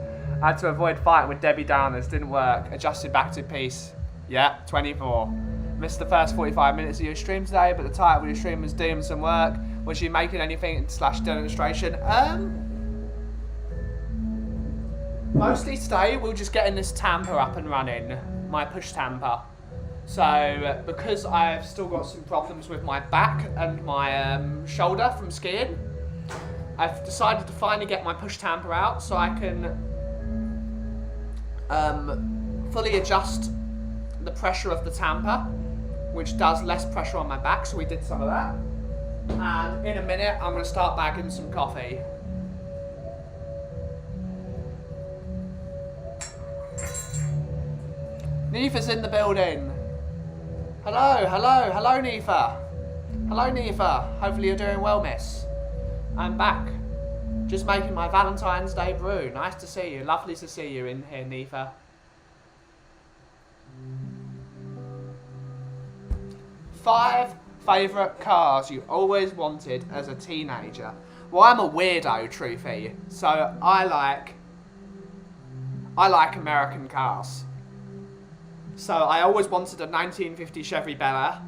Speaker 1: I had to avoid fighting with Debbie Downers. Didn't work. Adjusted back to peace. Yeah, 24. Missed the first 45 minutes of your stream today, but the title of your stream was doing some work. Was you making anything / demonstration? Mostly today, we're just getting this tamper up and running. My push tamper. So, because I've still got some problems with my back and my shoulder from skiing, I've decided to finally get my push tamper out so I can fully adjust the pressure of the tamper, which does less pressure on my back, so we did some of that. And in a minute, I'm going to start bagging some coffee. Nifa's in the building. Hello, hello, hello, Nifa. Hello, Nifa. Hopefully you're doing well, miss. I'm back. Just making my Valentine's Day brew. Nice to see you. Lovely to see you in here, Nifa. 5 favourite cars you always wanted as a teenager. Well, I'm a weirdo, Truthy. So I like American cars. So I always wanted a 1950 Chevy Bella.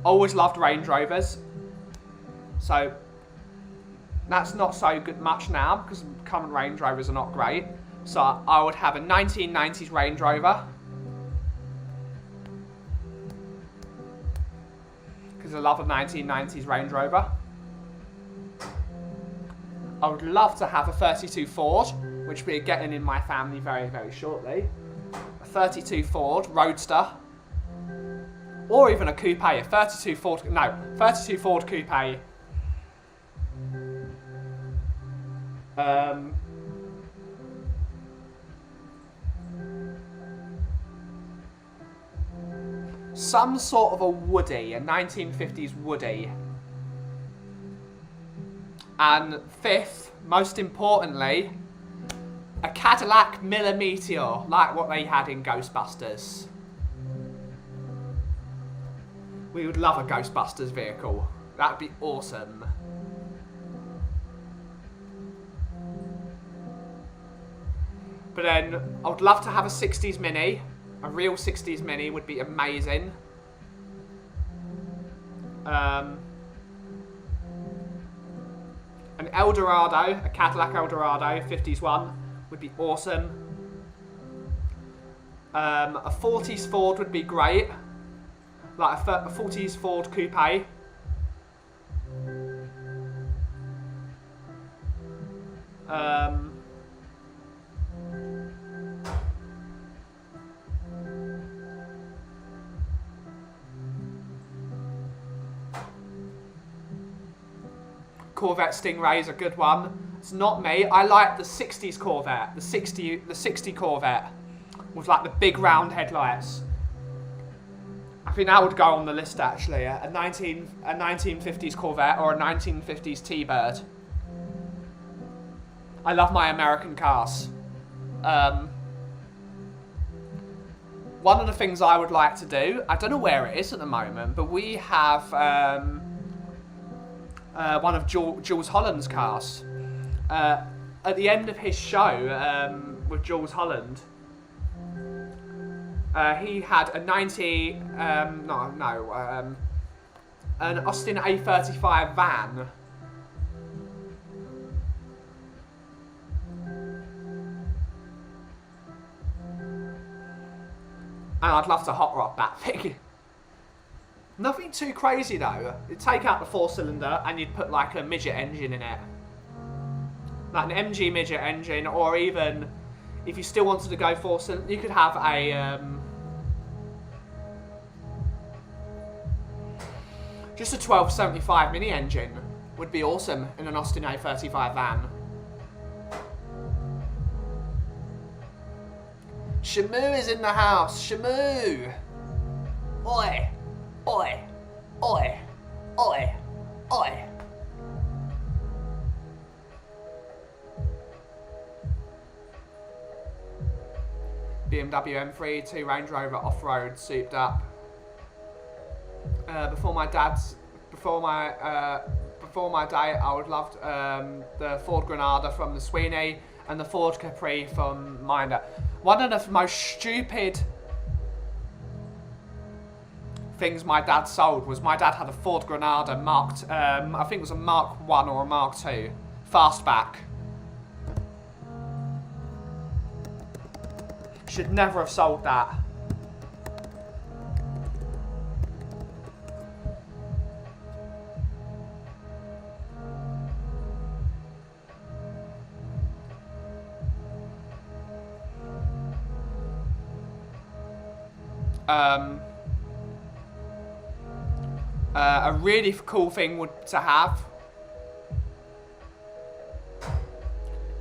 Speaker 1: Always loved Range Rovers. So that's not so good much now because current Range Rovers are not great. So I would have a 1990s Range Rover. Because I love a 1990s Range Rover. I would love to have a 32 Ford, which we're getting in my family very, very shortly. A 32 Ford Roadster. Or even a coupe, a 32 Ford coupe. Some sort of a Woody, a 1950s Woody. And fifth, most importantly, a Cadillac Miller Meteor, like what they had in Ghostbusters. We would love a Ghostbusters vehicle. That'd be awesome. But then, I would love to have a 60s Mini. A real 60s Mini would be amazing. An Eldorado, a Cadillac Eldorado, 50s one, would be awesome. A 40s Ford would be great. Like a 40s Ford coupe. Corvette Stingray is a good one. It's not me. I like the 60s Corvette, the 60 Corvette with like the big round headlights. I think that would go on the list actually. A 1950s Corvette or a 1950s T-Bird. I love my American cars. One of the things I would like to do, I don't know where it is at the moment, but we have one of Jules Holland's cars. At the end of his show with Jules Holland, he had a an Austin A35 van. And I'd love to hot rod that thing. Nothing too crazy though. You'd take out the 4-cylinder and you'd put like a midget engine in it. Like an MG midget engine, or even if you still wanted to go 4-cylinder, you could have a just a 1275 mini engine would be awesome in an Austin A35 van. Shamu is in the house. Shamu! Oi! Oi! Oi! Oi! Oi! BMW M3, 2 Range Rover off-road, souped up. Before my day, I would love the Ford Granada from the Sweeney and the Ford Capri from Minder. One of the most stupid things my dad sold was my dad had a Ford Granada marked, I think it was a Mark 1 or a Mark 2, fastback. Should never have sold that. A really cool thing to have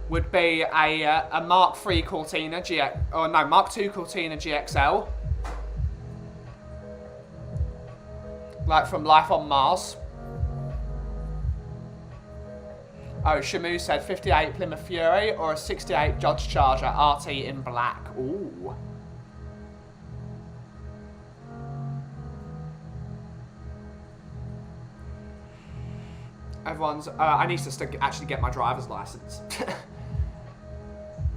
Speaker 1: would be a Mark III Cortina GX, or no, Mark II Cortina GXL, like from Life on Mars. Oh, Shamu said 58 Plymouth Fury or a 68 Dodge Charger RT in black. Ooh. Everyone's. I need to actually get my driver's license.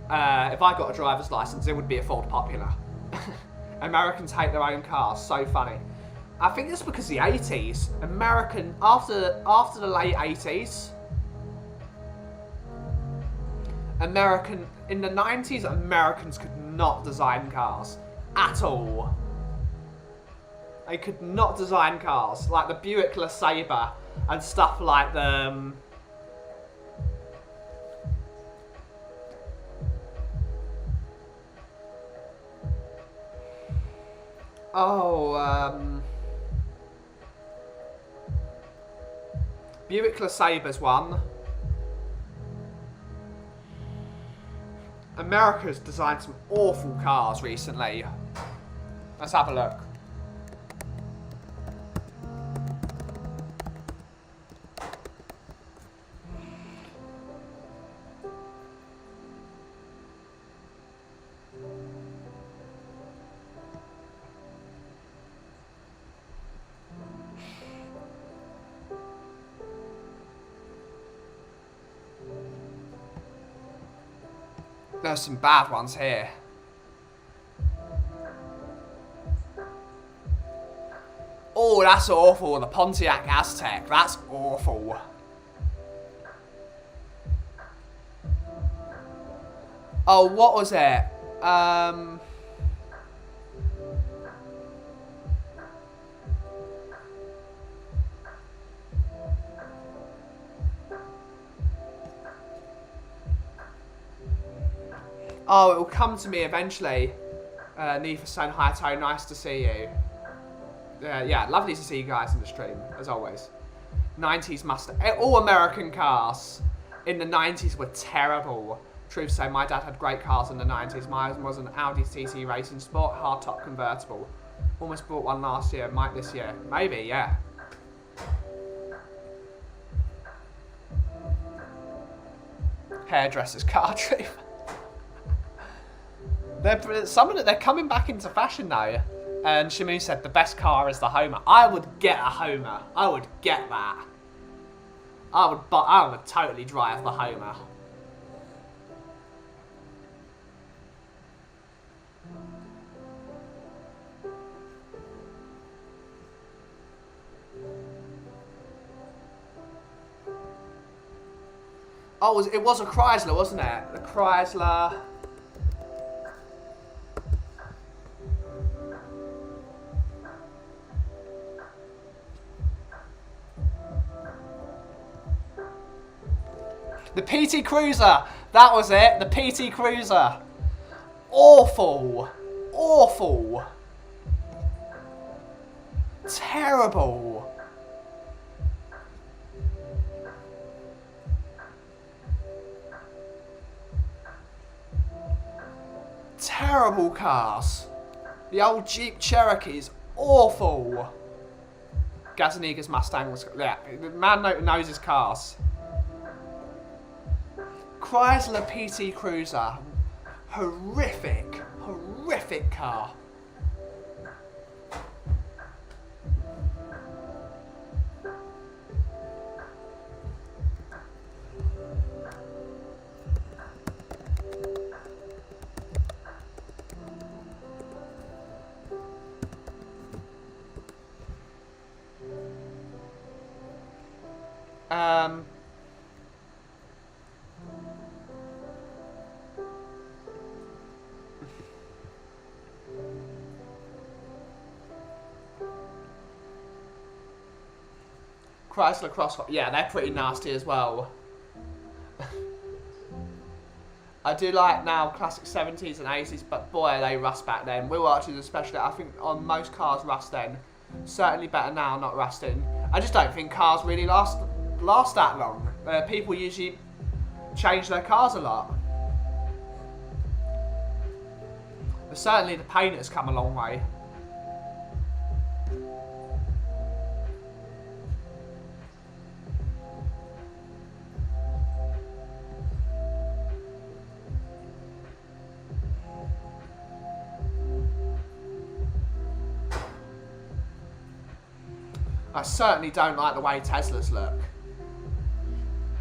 Speaker 1: If I got a driver's license, it would be a Ford Popular. Americans hate their own cars. So funny. I think it's because the 80s, after the late 80s, in the 90s, Americans could not design cars at all. They could not design cars like the Buick LeSabre and stuff like the. Buick LeSabre's one. America's designed some awful cars recently. Let's have a look. There's some bad ones here. Oh, that's awful. The Pontiac Aztec. That's awful. Oh, what was it? Oh, it will come to me eventually. Need for saying hi, Tone. Nice to see you. Yeah, lovely to see you guys in the stream, as always. 90s Mustang. All American cars in the 90s were terrible. Truth say, my dad had great cars in the 90s. Mine was an Audi TT Racing Sport, hardtop convertible. Almost bought one last year, might this year. Maybe, yeah. Hairdresser's car truth. They're coming back into fashion now. And Shamu said the best car is the Homer. I would get a Homer. I would get that. I would totally drive the Homer. Oh, it was a Chrysler, wasn't it? The Chrysler. The PT Cruiser. That was it. The PT Cruiser. Awful. Awful. Terrible. Terrible cars. The old Jeep Cherokee's awful. Gazaniga's Mustang was... Yeah, the man knows his cars. Chrysler PT Cruiser. Horrific. Horrific car. Chrysler Crossfire. Yeah, they're pretty nasty as well. I do like now classic 70s and 80s, but boy, they rust back then. Wheel arches especially, I think on most cars rust then. Certainly better now, not rusting. I just don't think cars really last that long. People usually change their cars a lot. But certainly the paint has come a long way. I certainly don't like the way Teslas look.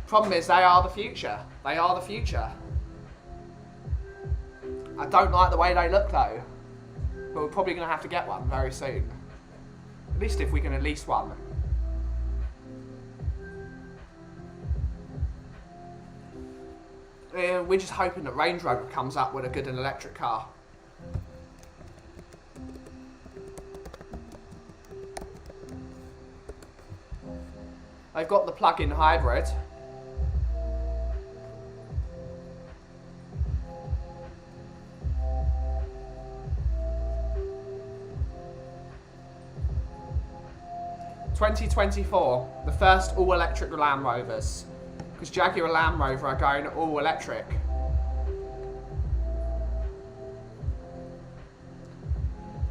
Speaker 1: Problem is, they are the future. They are the future. I don't like the way they look though. But we're probably going to have to get one very soon. At least if we can lease one. We're just hoping that Range Rover comes up with a good electric car. They've got the plug-in hybrid. (2024), the first all-electric Land Rovers, because Jaguar Land Rover are going all-electric.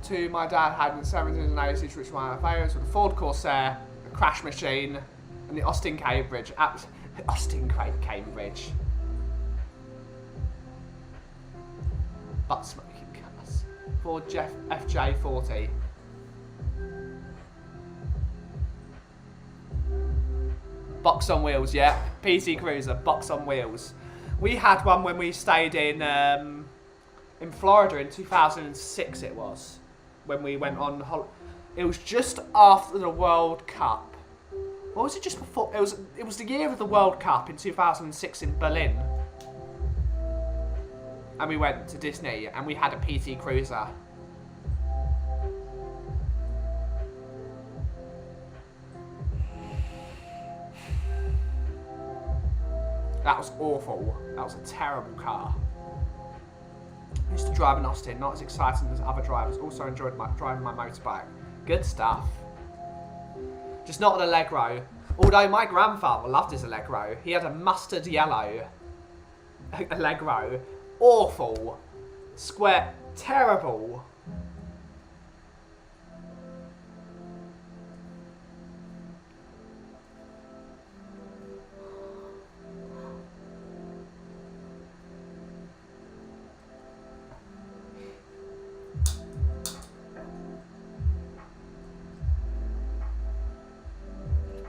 Speaker 1: Two my dad had in the 70s and 80s, which were my favourites, were the Ford Corsair, the Crash Machine, and the Austin Cambridge. Austin Cambridge. Butt smoking cars. Ford FJ40. Box on wheels, yeah. PC Cruiser, box on wheels. We had one when we stayed in Florida in 2006. It was when we went on. It was just after the World Cup. Or was it just before? It was the year of the World Cup in 2006 in Berlin. And we went to Disney and we had a PT Cruiser. That was awful. That was a terrible car. I used to drive an Austin, not as exciting as other drivers. Also enjoyed driving my motorbike. Good stuff. Just not an Allegro. Although my grandfather loved his Allegro. He had a mustard yellow Allegro. Awful. Square. Terrible.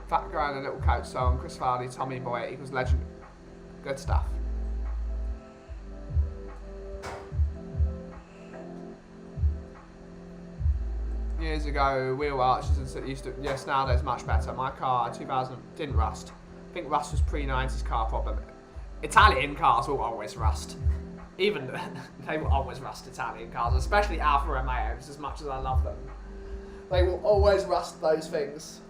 Speaker 1: Fat guy in a little coat song, Chris Farley, Tommy Boy equals legend. Good stuff. Years ago, wheel arches and used to. Yes, nowadays much better. My car, 2000, didn't rust. I think rust was pre-90s car problem. Italian cars will always rust. Even they will always rust Italian cars, especially Alfa Romeos. As much as I love them, they will always rust those things.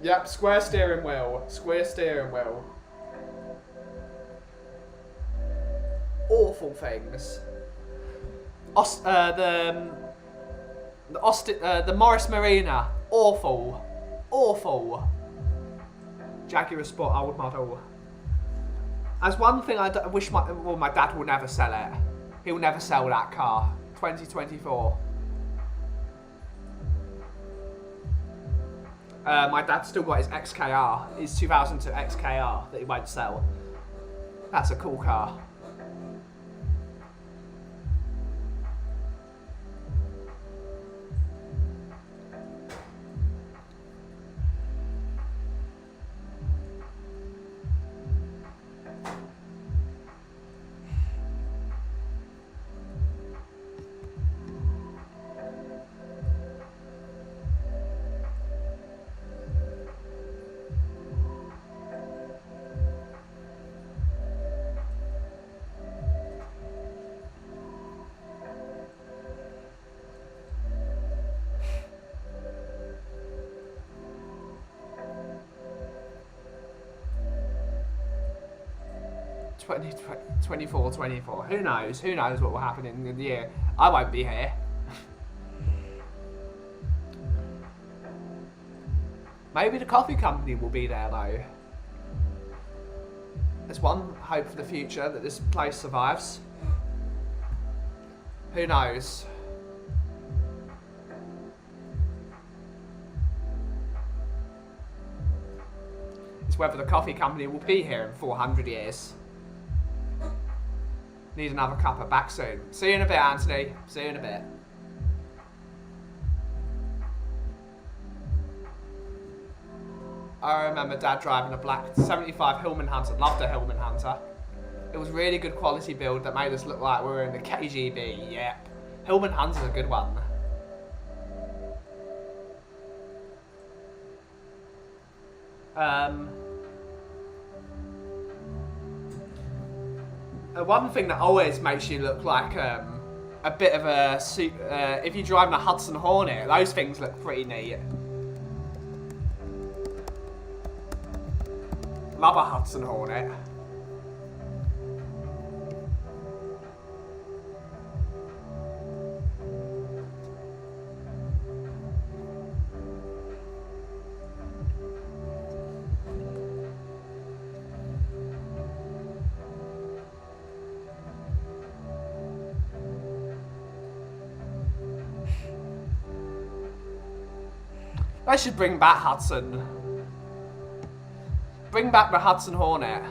Speaker 1: Yep, square steering wheel. Square steering wheel. Awful things. The Morris Marina. Awful. Awful. Jaguar Sport old model. As one thing I wish my dad will never sell it. He'll never sell that car. 2024. My dad's still got his XKR, his 2002 XKR that he won't sell. That's a cool car. 24, 24. Who knows? Who knows what will happen in the year? I won't be here. Maybe the coffee company will be there though. There's one hope for the future that this place survives. Who knows? It's whether the coffee company will be here in 400 years. Need another cuppa. Back soon. See you in a bit, Anthony. See you in a bit. I remember Dad driving a black 75 Hillman Hunter. Loved the Hillman Hunter. It was really good quality build that made us look like we were in the KGB. Yep. Hillman Hunter's a good one. One thing that always makes you look like a bit of a if you're driving a Hudson Hornet, those things look pretty neat. Love a Hudson Hornet. They should bring back Hudson. Bring back the Hudson Hornet.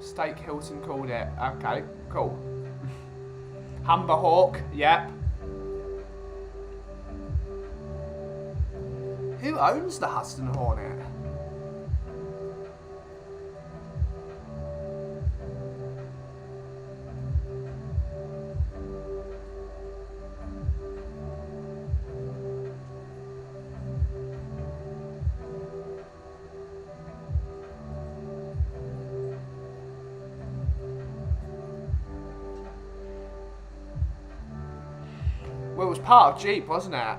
Speaker 1: Steak Hilton called it. Okay, cool. Humber Hawk, yep. Who owns the Hudson Hornet? Well, it was part of Jeep, wasn't it?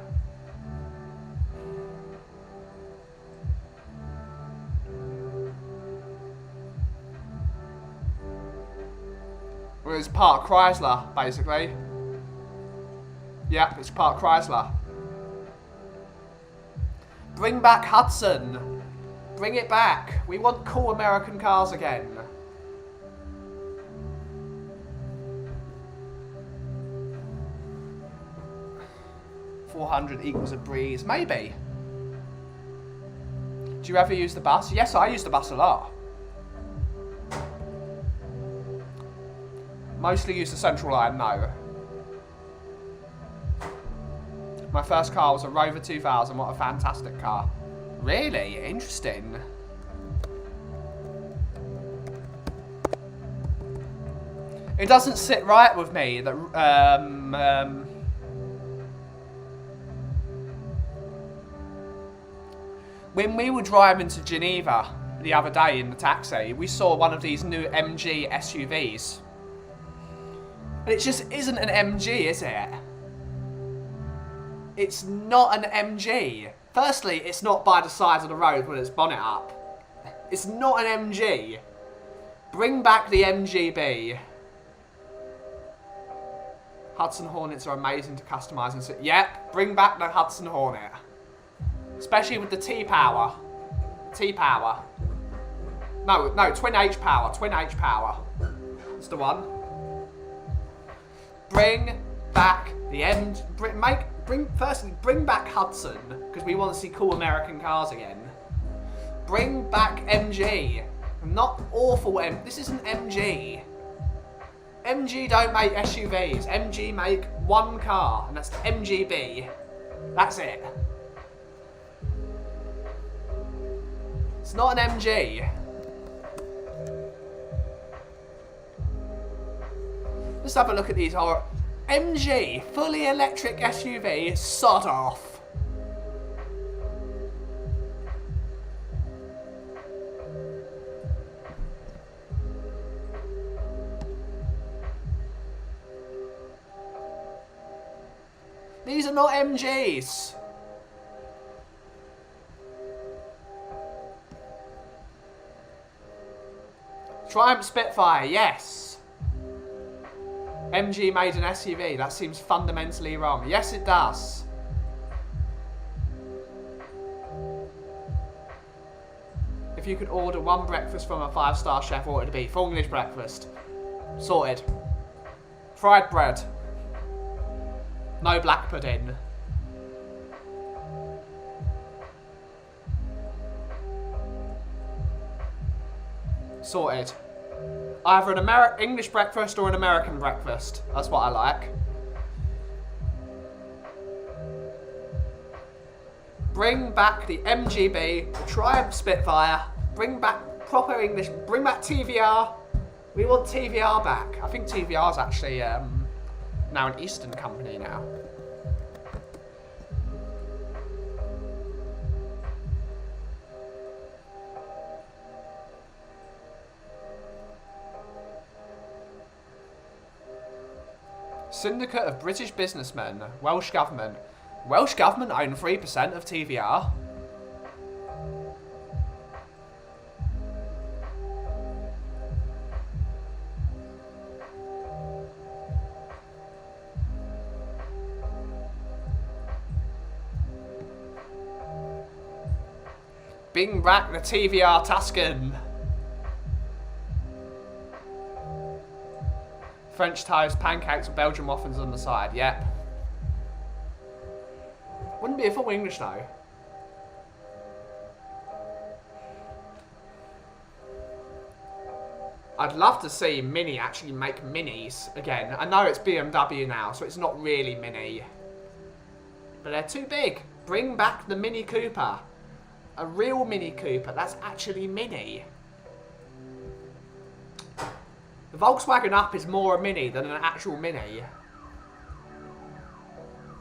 Speaker 1: Well, it's part of Chrysler, basically. Yep, it's part of Chrysler. Bring back Hudson. Bring it back. We want cool American cars again. $400 equals a breeze. Maybe. Do you ever use the bus? Yes, I use the bus a lot. Mostly use the Central Line, no. My first car was a Rover 2000. What a fantastic car. Really? Interesting. It doesn't sit right with me that when we were driving to Geneva the other day in the taxi, we saw one of these new MG SUVs. And it just isn't an MG, is it? It's not an MG. Firstly, it's not by the side of the road with its bonnet up. It's not an MG. Bring back the MGB. Hudson Hornets are amazing to customise and sit. Yep, bring back the Hudson Hornet. Especially with the T-Power. T-Power. No, Twin H-Power. Twin H-Power. That's the one. Bring back the firstly, bring back Hudson, because we want to see cool American cars again. Bring back MG. Not awful this isn't MG. MG don't make SUVs. MG make one car, and that's the MGB. That's it. It's not an MG. Let's have a look at these MG, fully electric SUV, sod off. These are not MGs. Triumph Spitfire, yes. MG made an SUV. That seems fundamentally wrong. Yes, it does. If you could order one breakfast from a 5-star chef, what would it be? Full English breakfast. Sorted. Fried bread. No black pudding. Sorted. Either an English breakfast or an American breakfast. That's what I like. Bring back the MGB, the Triumph Spitfire. Bring back proper English. Bring back TVR. We want TVR back. I think TVR is actually now an Eastern company now. Syndicate of British businessmen, Welsh government. Welsh government own 3% of TVR. Bring back the TVR Tuscan. French toast, pancakes, and Belgian muffins on the side. Yep. Wouldn't be a full English though. I'd love to see Mini actually make Minis again. I know it's BMW now, so it's not really Mini. But they're too big. Bring back the Mini Cooper. A real Mini Cooper that's actually Mini. The Volkswagen Up is more a Mini than an actual Mini.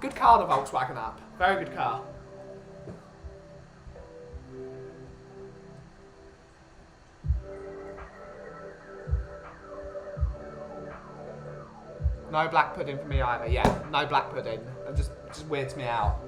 Speaker 1: Good car, the Volkswagen Up. Very good car. No black pudding for me either. Yeah, no black pudding. It just weirds me out.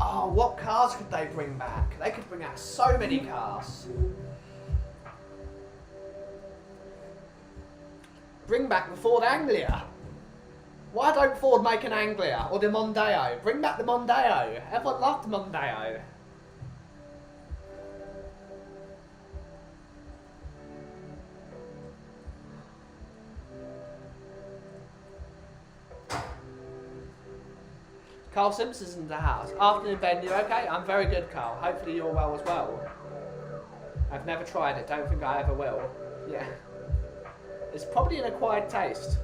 Speaker 1: Oh, what cars could they bring back? They could bring out so many cars. Bring back the Ford Anglia. Why don't Ford make an Anglia or the Mondeo? Bring back the Mondeo. Everyone loved the Mondeo. Carl Simpson's in the house. Afternoon, Ben, you okay? I'm very good, Carl. Hopefully you're well as well. I've never tried it. Don't think I ever will. Yeah. It's probably an acquired taste.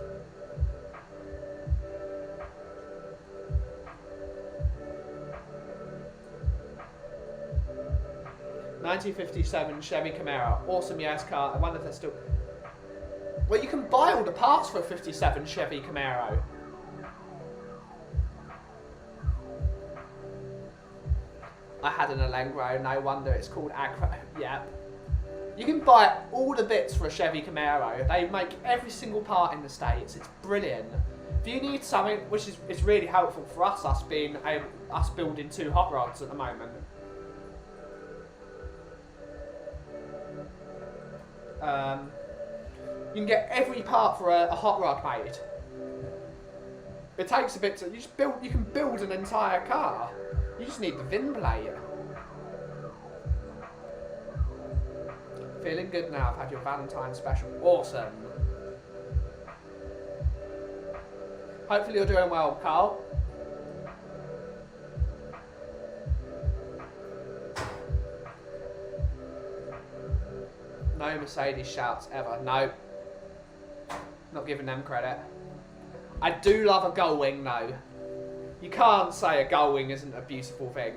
Speaker 1: ...1957 Chevy Camaro. Awesome, yes, car. I wonder if they're still... Well, you can buy all the parts for a 57 Chevy Camaro. I had an Allegro, no wonder it's called Agro. Yep. You can buy all the bits for a Chevy Camaro. They make every single part in the States. It's brilliant. If you need something, which is really helpful for us building 2 hot rods at the moment. You can get every part for a hot rod made. It takes a bit to you can build an entire car. You just need the VIN plate. Feeling good now. I've had your Valentine's special. Awesome. Hopefully you're doing well, Carl. No Mercedes shouts ever. No. Not giving them credit. I do love a gull wing though. You can't say a gull wing isn't a beautiful thing.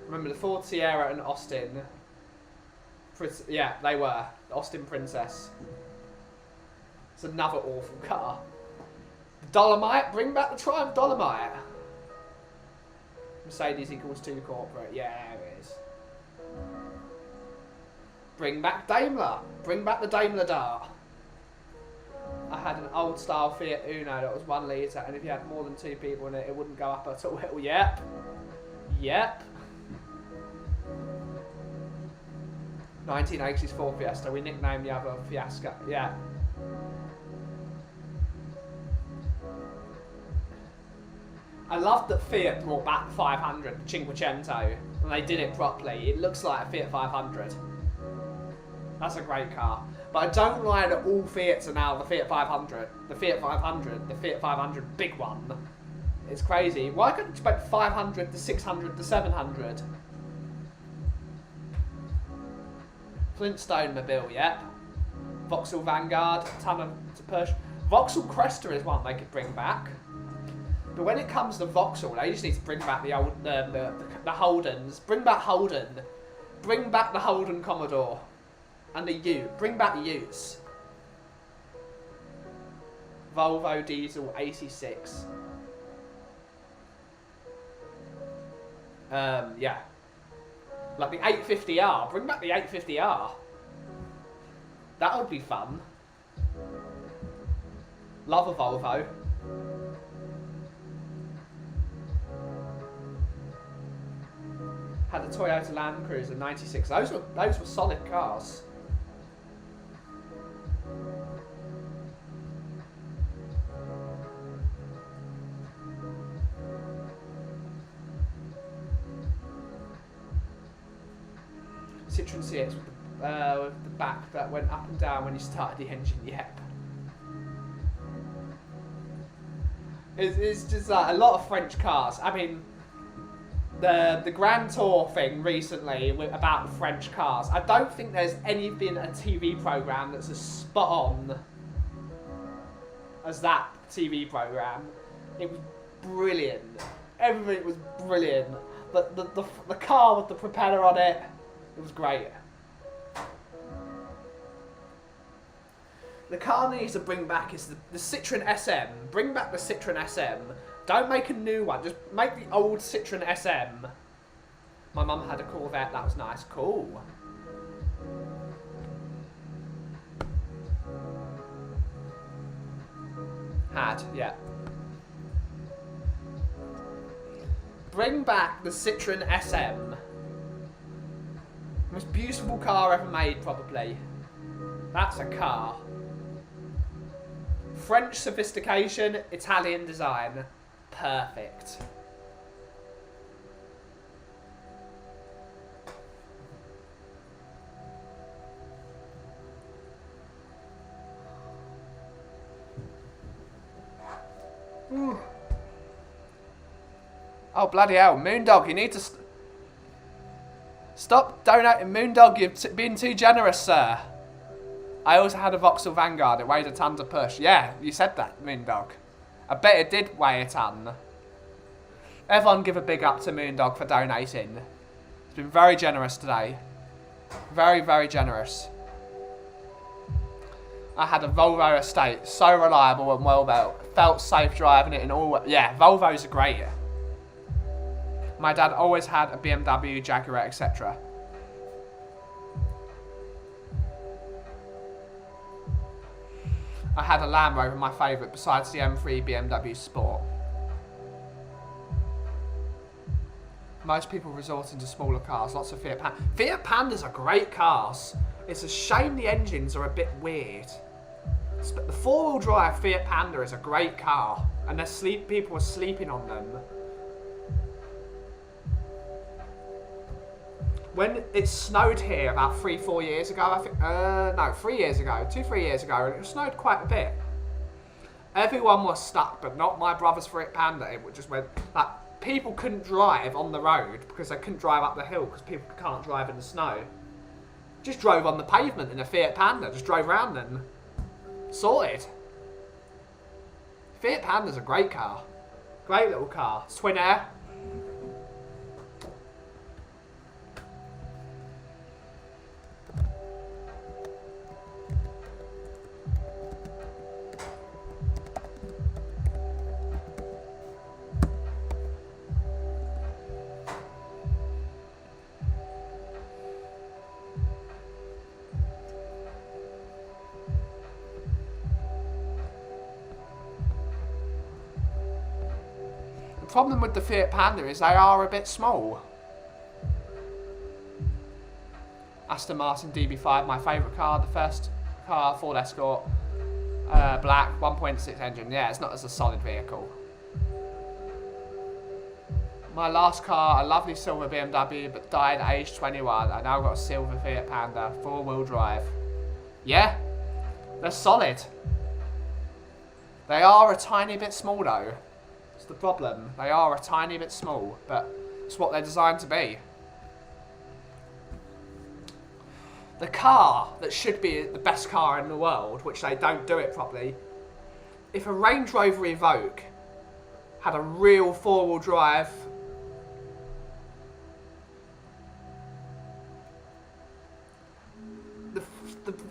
Speaker 1: Remember the Ford Sierra and Austin. Yeah, they were. The Austin Princess. It's another awful car. Dolomite, bring back the Triumph Dolomite. Mercedes equals 2 corporate. Yeah, it is. Bring back Daimler. Bring back the Daimler Dart. I had an old style Fiat Uno that was 1 litre, and if you had more than 2 people in it, it wouldn't go up at all. Yep. Yep. 1980s Ford Fiesta. We nicknamed the other Fiasco. Yeah. I love that Fiat brought back the 500, the Cinquecento, and they did it properly. It looks like a Fiat 500. That's a great car. But I don't like that all Fiats are now the Fiat 500. The Fiat 500, the Fiat 500 big one. It's crazy. Why couldn't you expect 500, the 600, the 700? Flintstone Mobile, yep. Vauxhall Vanguard, ton of to push. Vauxhall Cresta is one they could bring back. But when it comes to Vauxhall, they just need to bring back the old the Holdens. Bring back Holden. Bring back the Holden Commodore. And the Ute. Bring back the Utes. Volvo Diesel 86. Yeah. Like the 850R. Bring back the 850R. That would be fun. Love a Volvo. Had a Toyota Land Cruiser 96. Those were solid cars. Citroen CX with the back that went up and down when you started the engine, yep. It's just like a lot of French cars. I mean, the Grand Tour thing recently about the French cars, I don't think there's been a TV programme that's as spot on as that TV programme. It was brilliant. Everything was brilliant. The car with the propeller on it, it was great. The car needs to bring back is the Citroen SM. Bring back the Citroen SM. Don't make a new one. Just make the old Citroen SM. My mum had a Corvette. That was nice. Cool. Yeah. Bring back the Citroen SM. Most beautiful car ever made, probably. That's a car. French sophistication, Italian design. Perfect. Ooh. Oh, bloody hell. Moondog, you need to... Stop donating, Moondog, you're being too generous, sir. I also had a Vauxhall Vanguard, it weighed a ton to push. Yeah, you said that, Moondog. I bet it did weigh a ton. Everyone give a big up to Moondog for donating. He's been very generous today. Very, very generous. I had a Volvo Estate, so reliable and well built. Felt safe driving it in all... Yeah, Volvos are great. My dad always had a BMW, Jaguar, etc. I had a Land Rover, my favourite, besides the M3 BMW Sport. Most people resorting to smaller cars, lots of Fiat Pandas. Fiat Pandas are great cars. It's a shame the engines are a bit weird. But the four-wheel drive Fiat Panda is a great car, and people are sleeping on them. When it snowed here about 3-4 years ago, I think, no, 3 years ago, 2-3 years ago, and it snowed quite a bit. Everyone was stuck, but not my brother's Fiat Panda. It just went, like, people couldn't drive on the road because they couldn't drive up the hill because people can't drive in the snow. Just drove on the pavement in a Fiat Panda, just drove around and sorted. Fiat Panda's a great car. Great little car. It's twin air. The problem with the Fiat Panda is they are a bit small. Aston Martin DB5, my favourite car, the first car, Ford Escort, black, 1.6 engine. Yeah, it's not as a solid vehicle. My last car, a lovely silver BMW, but died at age 21. I now got a silver Fiat Panda, 4-wheel drive. Yeah, they're solid. They are a tiny bit small though. It's the problem. They are a tiny bit small, but it's what they're designed to be. The car that should be the best car in the world, which they don't do it properly, if a Range Rover Evoque had a real 4-wheel drive,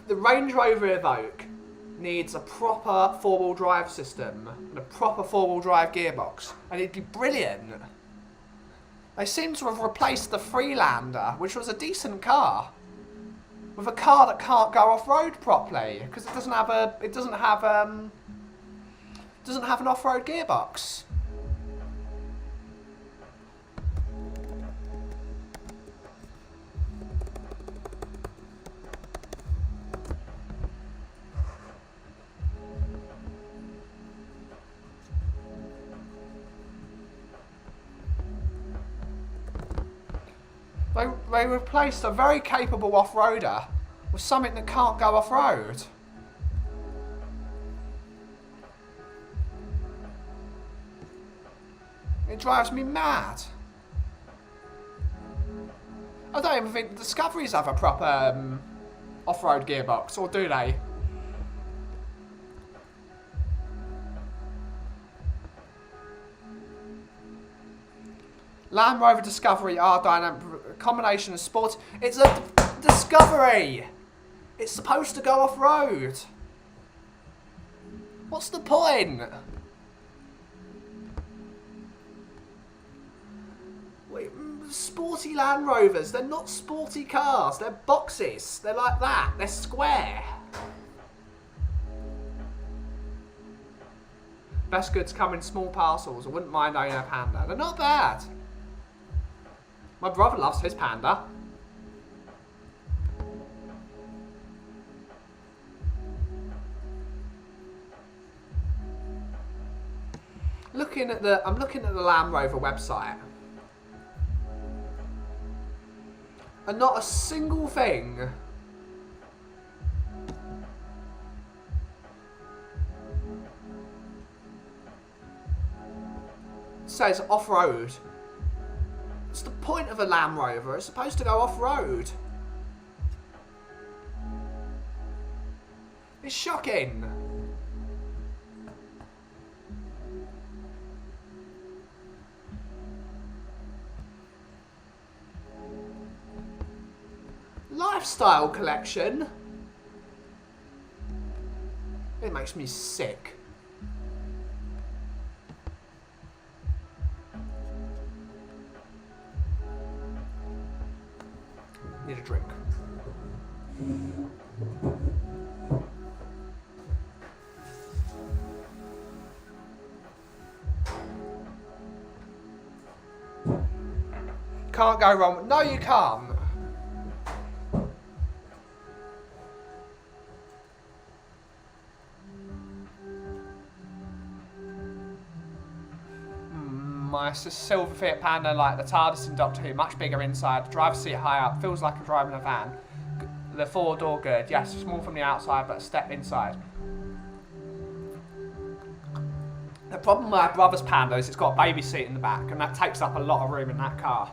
Speaker 1: the Range Rover Evoque needs a proper 4-wheel drive system and a proper 4-wheel drive gearbox, and it'd be brilliant. They seem to have replaced the Freelander, which was a decent car, with a car that can't go off-road properly because it doesn't have an off-road gearbox. They replaced a very capable off-roader with something that can't go off-road. It drives me mad. I don't even think Discoveries have a proper off-road gearbox, or do they? Land Rover Discovery R dynamic combination of sports. It's a Discovery. It's supposed to go off-road. What's the point? Wait, sporty Land Rovers. They're not sporty cars. They're boxes. They're like that. They're square. Best goods come in small parcels. I wouldn't mind owning a Panda. They're not bad. My brother loves his Panda. I'm looking at the Land Rover website, and not a single thing says off-road. What's the point of a Land Rover? It's supposed to go off-road. It's shocking. Lifestyle collection? It makes me sick. Need a drink. Can't go wrong. No, you can't. My silver Fiat Panda, like the TARDIS in Doctor Who, much bigger inside, driver's seat high up, feels like I'm driving a van. The 4-door good, yes, small from the outside, but a step inside. problem with my brother's Panda is it's got a baby seat in the back, and that takes up a lot of room in that car.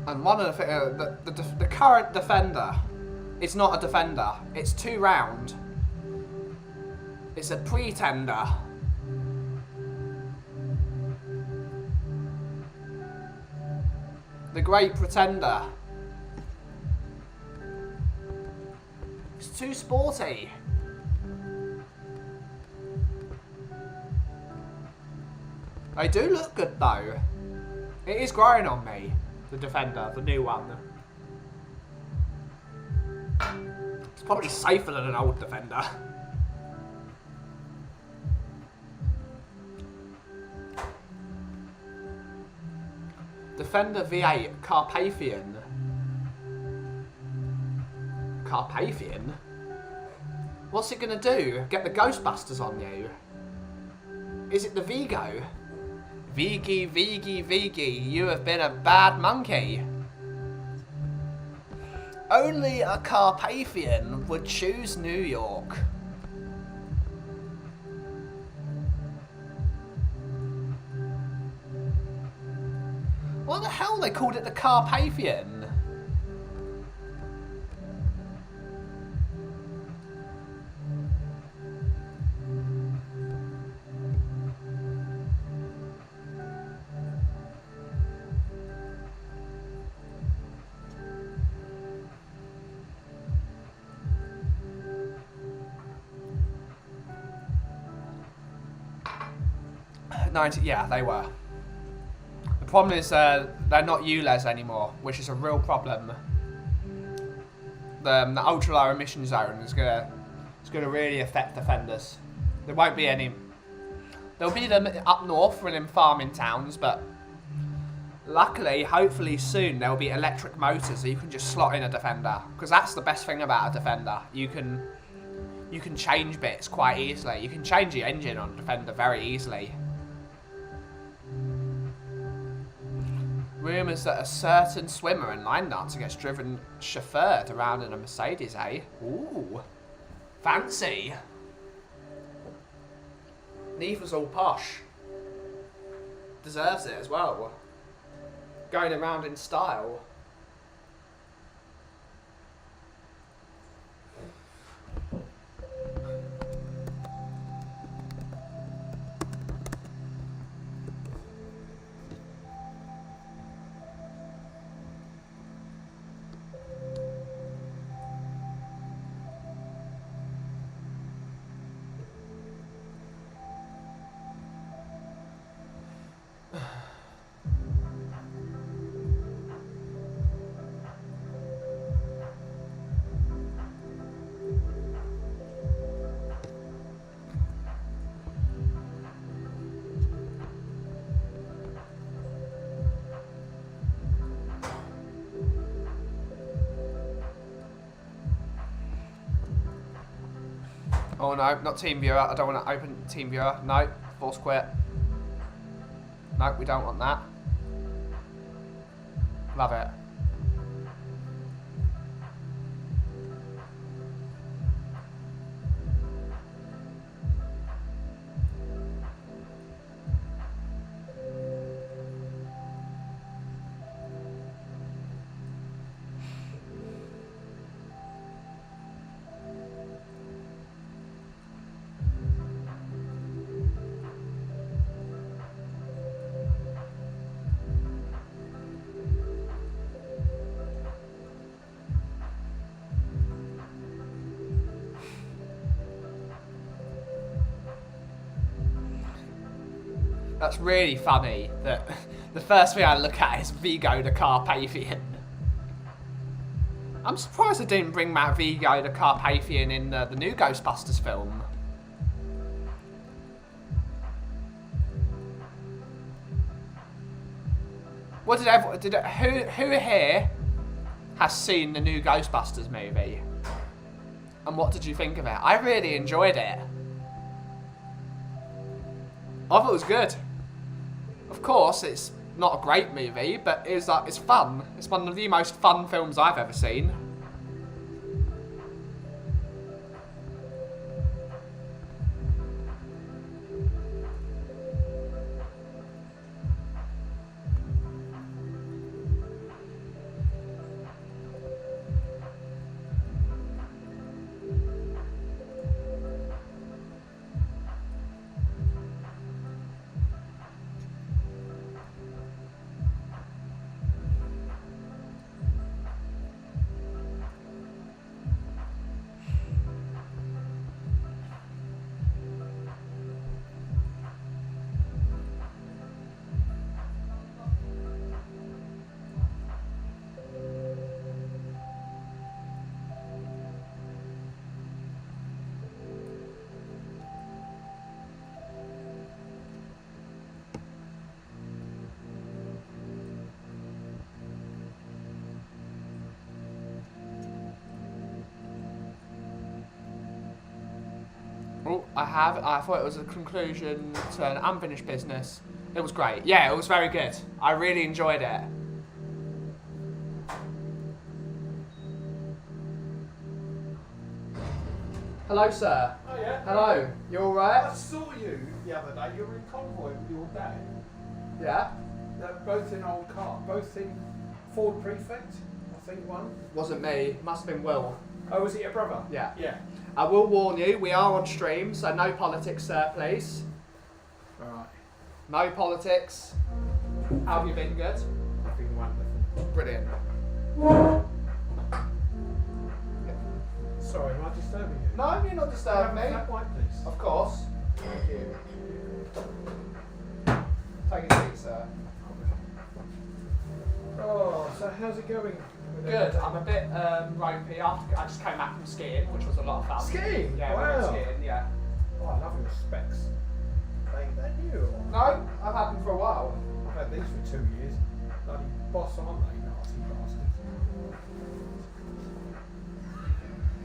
Speaker 1: And one of the current Defender is not a Defender. It's too round. It's a pretender. The Great Pretender. It's too sporty. They do look good though. It is growing on me. The Defender, the new one. It's probably safer than an old Defender. Defender V8 Carpathian. Carpathian? What's it gonna do? Get the Ghostbusters on you? Is it the Vigo? Vigi, Vigi, Vigi, you have been a bad monkey. Only a Carpathian would choose New York. What the hell? They called it the Carpathian. Yeah, they were. The problem is they're not ULEZ anymore, which is a real problem. The ultra low emission zone is gonna really affect Defenders. There won't be any. There'll be them up north and in farming towns, but luckily, hopefully soon there'll be electric motors so you can just slot in a Defender, because that's the best thing about a Defender. You can change bits quite easily. You can change the engine on a Defender very easily. Rumours that a certain swimmer in line dancer gets driven chauffeured around in a Mercedes, eh? Ooh. Fancy. Neve was all posh. Deserves it as well. Going around in style. Oh no, not TeamViewer. I don't want to open TeamViewer. No, force quit. No, we don't want that. Love it. That's really funny that the first thing I look at is Vigo the Carpathian. I'm surprised they didn't bring back Vigo the Carpathian in the new Ghostbusters film. What did everyone, who here has seen the new Ghostbusters movie? And what did you think of it? I really enjoyed it. I thought it was good. Of course, it's not a great movie, but it's fun. It's one of the most fun films I've ever seen. Oh, I thought it was a conclusion to an unfinished business. It was great. Yeah, it was very good. I really enjoyed it. Hello, sir.
Speaker 3: Oh yeah?
Speaker 1: Hello. You alright?
Speaker 3: I saw you the other day. You were in convoy with your dad.
Speaker 1: Yeah?
Speaker 3: They're both in old car, both in Ford Prefect, I think one.
Speaker 1: Wasn't me. Must have been Will.
Speaker 3: Oh, was it your brother?
Speaker 1: Yeah.
Speaker 3: Yeah.
Speaker 1: I will warn you, we are on stream, so no politics, sir, please.
Speaker 3: Alright.
Speaker 1: No politics. How have you been? Good?
Speaker 3: I've been wonderful.
Speaker 1: Brilliant.
Speaker 3: Sorry, am I disturbing you?
Speaker 1: No, you're not disturbing me.
Speaker 3: That white, please.
Speaker 1: Of course. Thank you. Take a seat, sir.
Speaker 3: Oh, so how's it going?
Speaker 1: Good. I'm a bit ropey. I just came back from skiing, which was a lot of fun.
Speaker 3: Skiing?
Speaker 1: Yeah, we
Speaker 3: Wow.
Speaker 1: went skiing, yeah.
Speaker 3: Oh, I love your specs. They're new.
Speaker 1: No, I've had them for a while.
Speaker 3: I've had these for 2 years. Bloody boss, aren't they? Nasty bastards.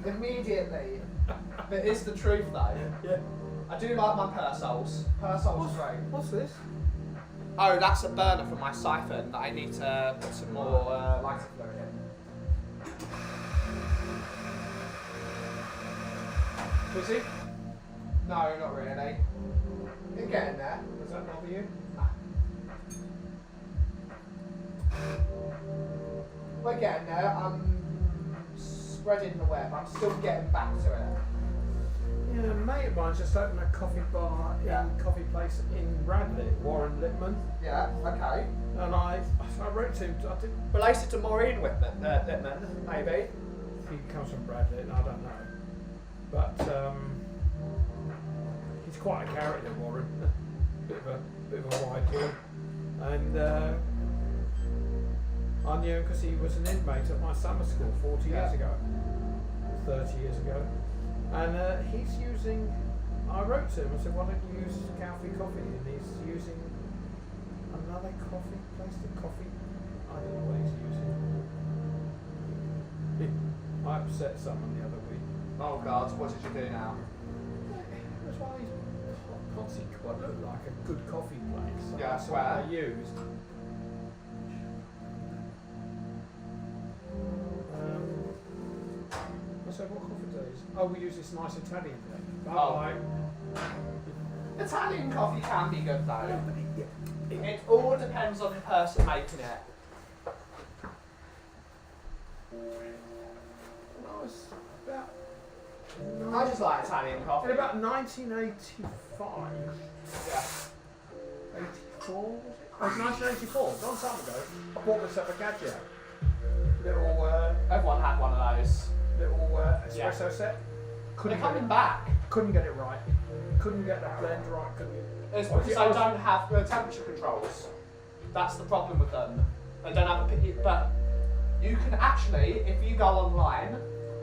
Speaker 1: Immediately. But it's the truth, though.
Speaker 3: Yeah.
Speaker 1: I do like my purse holes. Purse holes are great.
Speaker 3: What's this?
Speaker 1: Oh, that's a burner for my siphon that I need to put some more lighter fluid in.
Speaker 3: Busy?
Speaker 1: No, not really. You're getting there.
Speaker 3: Does that bother you?
Speaker 1: We're getting there. I'm spreading the web. I'm still getting back to it.
Speaker 3: Yeah, a mate of mine just opened a coffee bar coffee place in Radley, Warren Lippman.
Speaker 1: Yeah, okay.
Speaker 3: And I wrote to him, I did,
Speaker 1: Related to Maureen Lippman, maybe.
Speaker 3: he comes from Bradley, and I don't know. But he's quite a character, Warren. bit of a wide boy. And I knew him because he was an inmate at my summer school 40 years ago, 30 years ago. And he's using, I wrote to him, I said, why don't you use Kauffie coffee? And he's using another coffee place, the coffee, I don't know what he's using. I upset someone the other week.
Speaker 1: Oh God, what did you do now?
Speaker 3: It was one of these potsy, what looked like a good coffee place.
Speaker 1: Yeah, I
Speaker 3: That's
Speaker 1: swear.
Speaker 3: what I used. I said, what coffee do you use? Oh, we use this nice Italian blend. Bye.
Speaker 1: Italian coffee can be good though.
Speaker 3: Yeah, but
Speaker 1: It all depends on the person making it.
Speaker 3: when I was about,
Speaker 1: I just like Italian coffee.
Speaker 3: in about 1985,
Speaker 1: Yeah.
Speaker 3: 84 was it? Oh, it was 1984, long time ago. I bought myself a gadget. Little,
Speaker 1: Everyone had one of those.
Speaker 3: espresso set.
Speaker 1: They're coming back.
Speaker 3: Couldn't get it right. Couldn't get the blend right. Couldn't get.
Speaker 1: It's because they don't have the temperature controls. That's the problem with them. They don't have a picky, but you can actually, if you go online,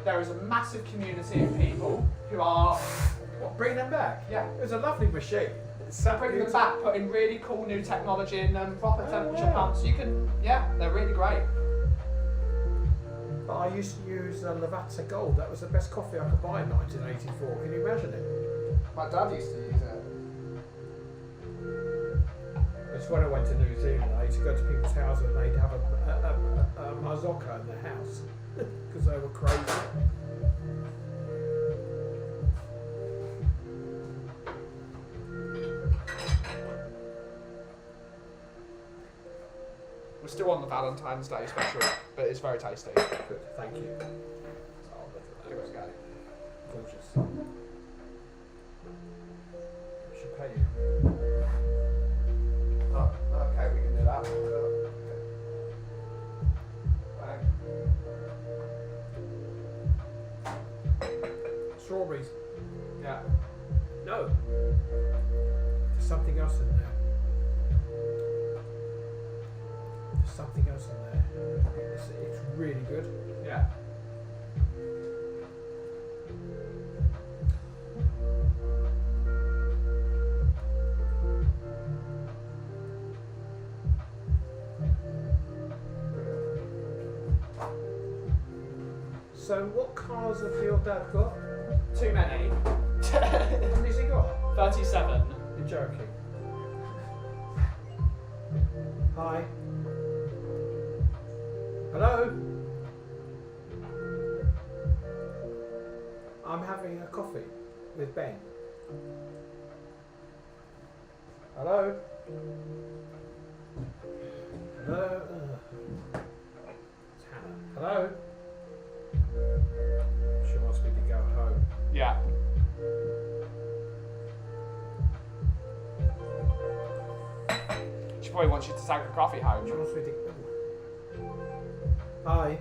Speaker 1: there is a massive community of people who are
Speaker 3: What, bring them back?
Speaker 1: Yeah.
Speaker 3: It was a lovely machine. It's so
Speaker 1: bringing them
Speaker 3: beautiful.
Speaker 1: back, putting really cool new technology in them, proper
Speaker 3: Oh,
Speaker 1: temperature
Speaker 3: yeah.
Speaker 1: pumps. You can, yeah, they're really great.
Speaker 3: But I used to use Lavazza Gold. That was the best coffee I could buy in 1984. Can you imagine it?
Speaker 1: My dad used to use it.
Speaker 3: It's Because when I went to New Zealand, I used to go to people's houses and they'd have a mazoka in their house because they were crazy.
Speaker 1: We're still on the Valentine's Day special, but it's very tasty.
Speaker 3: Good, thank you.
Speaker 1: Give it a go.
Speaker 3: Gorgeous. I should pay you.
Speaker 1: Oh, okay, we can do that.
Speaker 3: Strawberries.
Speaker 1: Yeah.
Speaker 3: No. There's something else in there. There's something else in there. It's really good.
Speaker 1: Yeah.
Speaker 3: So what cars have your dad got?
Speaker 1: Too many.
Speaker 3: How many's he got?
Speaker 1: 37.
Speaker 3: You're joking. Hi. Hello? I'm having a coffee with Ben. Hello? Hello? It's Hannah. Hello? She wants me to go home.
Speaker 1: Yeah. She probably wants you to take a coffee home.
Speaker 3: She wants me to... Hi.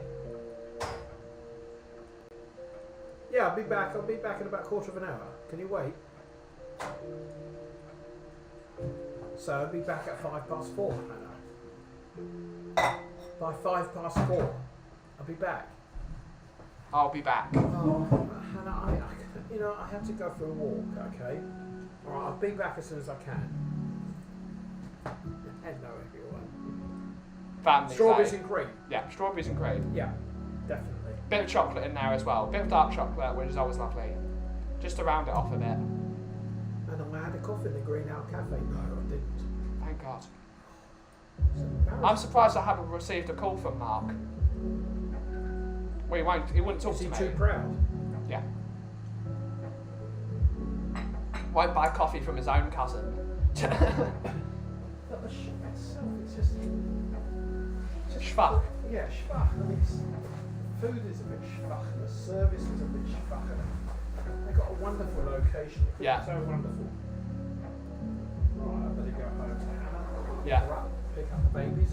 Speaker 3: Yeah, I'll be back. I'll be back in about a quarter of an hour. Can you wait? So I'll be back at 4:05, Hannah. By 4:05, I'll be back.
Speaker 1: I'll be back.
Speaker 3: Oh, Hannah, I have to go for a walk, okay? Alright, I'll be back as soon as I can. Hello, everyone.
Speaker 1: Family
Speaker 3: Strawberries
Speaker 1: day.
Speaker 3: and cream.
Speaker 1: Yeah, strawberries and cream.
Speaker 3: Yeah, definitely.
Speaker 1: Bit of chocolate in there as well. Bit of dark chocolate, which is always lovely. Just to round it off a bit.
Speaker 3: And I had a coffee in the Green Owl Cafe. No, I didn't.
Speaker 1: Thank God.
Speaker 3: It's embarrassing.
Speaker 1: I'm surprised I haven't received a call from Mark. Well, he wouldn't talk
Speaker 3: Is
Speaker 1: to
Speaker 3: he
Speaker 1: me.
Speaker 3: too proud?
Speaker 1: Yeah. Won't buy coffee from his own cousin.
Speaker 3: But the shop itself, it's just...
Speaker 1: Schfuck.
Speaker 3: Yeah, schwach. I mean, food is a bit schwach, and the service is a bit schwach. And they've got a wonderful location.
Speaker 1: Yeah.
Speaker 3: So wonderful. Right, I better go home to Hannah.
Speaker 1: Yeah.
Speaker 3: Pick her up, pick up the babies.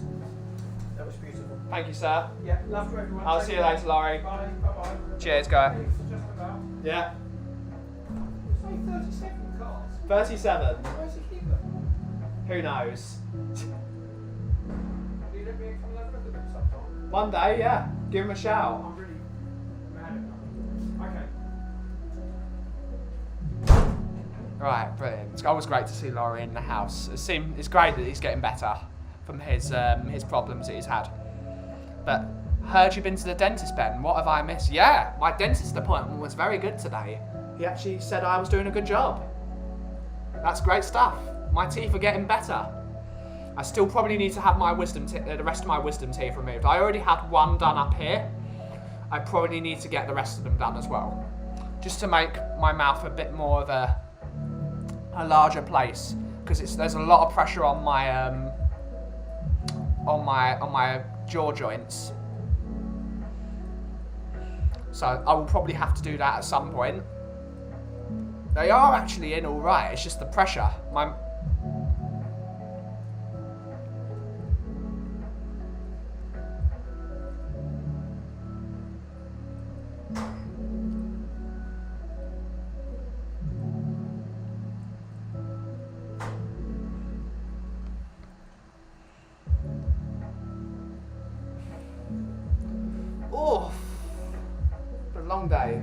Speaker 3: That was beautiful.
Speaker 1: Thank you, sir.
Speaker 3: Yeah, love to everyone.
Speaker 1: I'll
Speaker 3: Take
Speaker 1: see you
Speaker 3: care.
Speaker 1: later, Laurie.
Speaker 3: Bye. Bye-bye.
Speaker 1: Cheers, guy.
Speaker 3: It's just about...
Speaker 1: Yeah.
Speaker 3: It's only 37 cars.
Speaker 1: 37.
Speaker 3: Where's he keep them?
Speaker 1: Who knows?
Speaker 3: Do you let me come and have a look at them sometime?
Speaker 1: One day, yeah. Give him a shout.
Speaker 3: I'm really mad at them. Okay.
Speaker 1: Right, brilliant. It's always great to see Laurie in the house. It's great that he's getting better from his problems that he's had. But heard you've been to the dentist, Ben. What have I missed? Yeah, my dentist appointment was very good today. He actually said I was doing a good job. That's great stuff. My teeth are getting better. I still probably need to have my the rest of my wisdom teeth removed. I already had one done up here. I probably need to get the rest of them done as well, just to make my mouth a bit more of a larger place, because there's a lot of pressure on my jaw joints. So I will probably have to do that at some point. They are actually in all right. It's just the pressure. Oh, a long day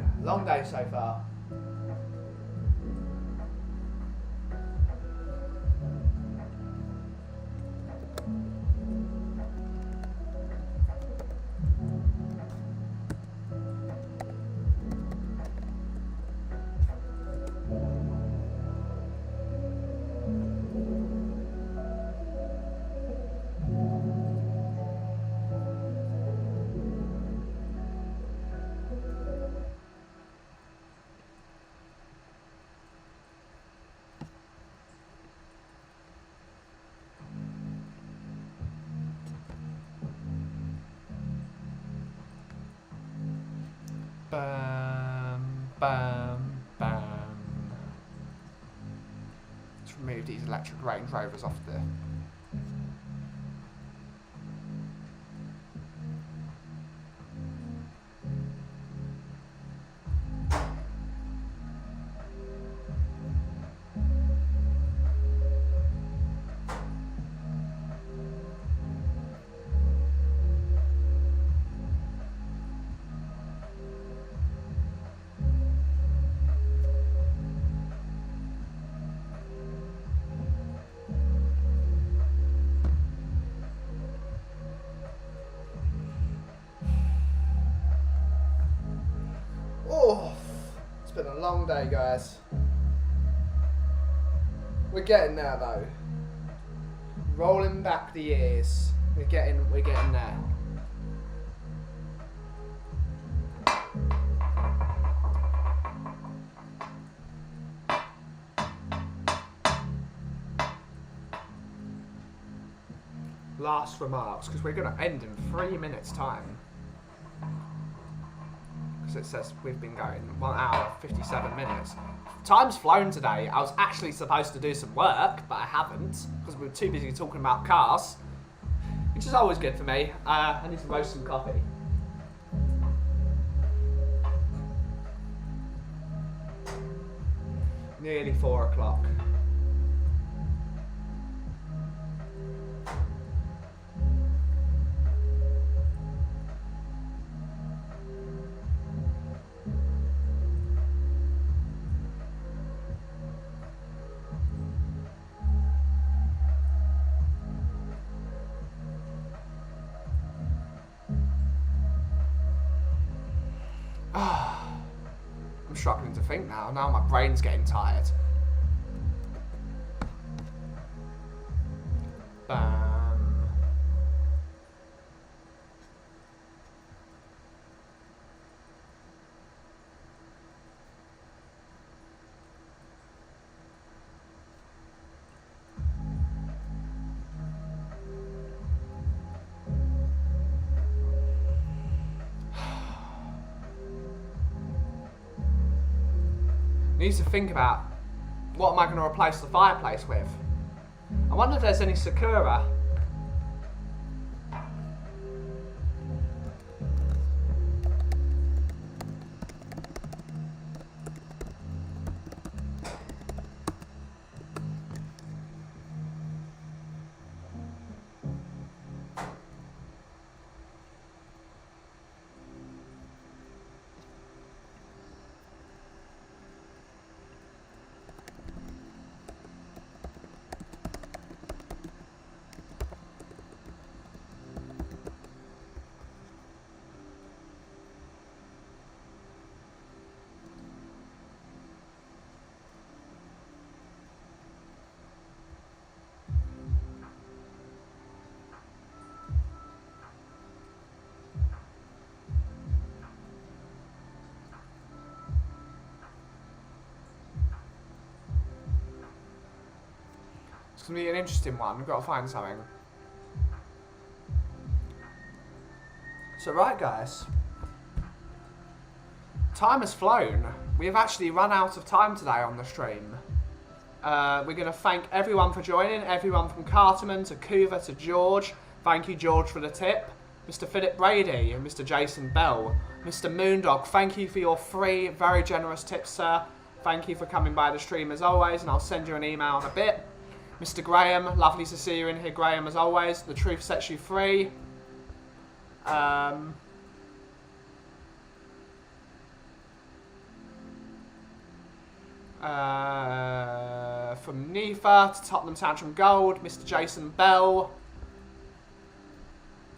Speaker 1: so far. Bam, bam, bam. Let's remove these electric Range Rovers off the... Oh, it's been a long day, guys. We're getting there though. Rolling back the years. We're getting there. Last remarks, because we're going to end in 3 minutes' time. Because it says we've been going 1 hour 57 minutes. Time's flown today. I was actually supposed to do some work, but I haven't because we were too busy talking about cars, which is always good for me. I need to roast some coffee. Nearly 4 o'clock. I'm struggling to think now. Now my brain's getting tired. Bam. Need to think about what am I going to replace the fireplace with. I wonder if there's any Sakura. It's going to be an interesting one. We've got to find something. So right, guys. Time has flown. We have actually run out of time today on the stream. We're going to thank everyone for joining. Everyone from Carterman to Kuva to George. Thank you, George, for the tip. Mr. Philip Brady and Mr. Jason Bell. Mr. Moondog, thank you for your 3 very generous tips, sir. Thank you for coming by the stream as always, and I'll send you an email in a bit. Mr. Graham, lovely to see you in here, Graham, as always. The truth sets you free. From Nifa to Tottenham Tantrum Gold, Mr. Jason Bell.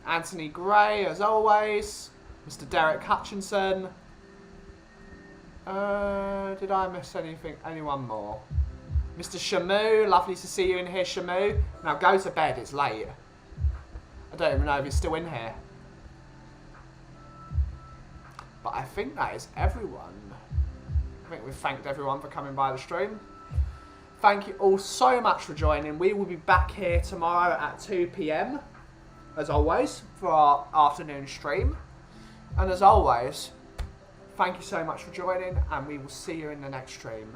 Speaker 1: Anthony Gray, as always. Mr. Derek Hutchinson. Did I miss anyone more? Mr. Shamu, lovely to see you in here, Shamu. Now go to bed, it's late. I don't even know if you're still in here. But I think that is everyone. I think we've thanked everyone for coming by the stream. Thank you all so much for joining. We will be back here tomorrow at 2 PM, as always, for our afternoon stream. And as always, Thank you so much for joining, and we will see you in the next stream.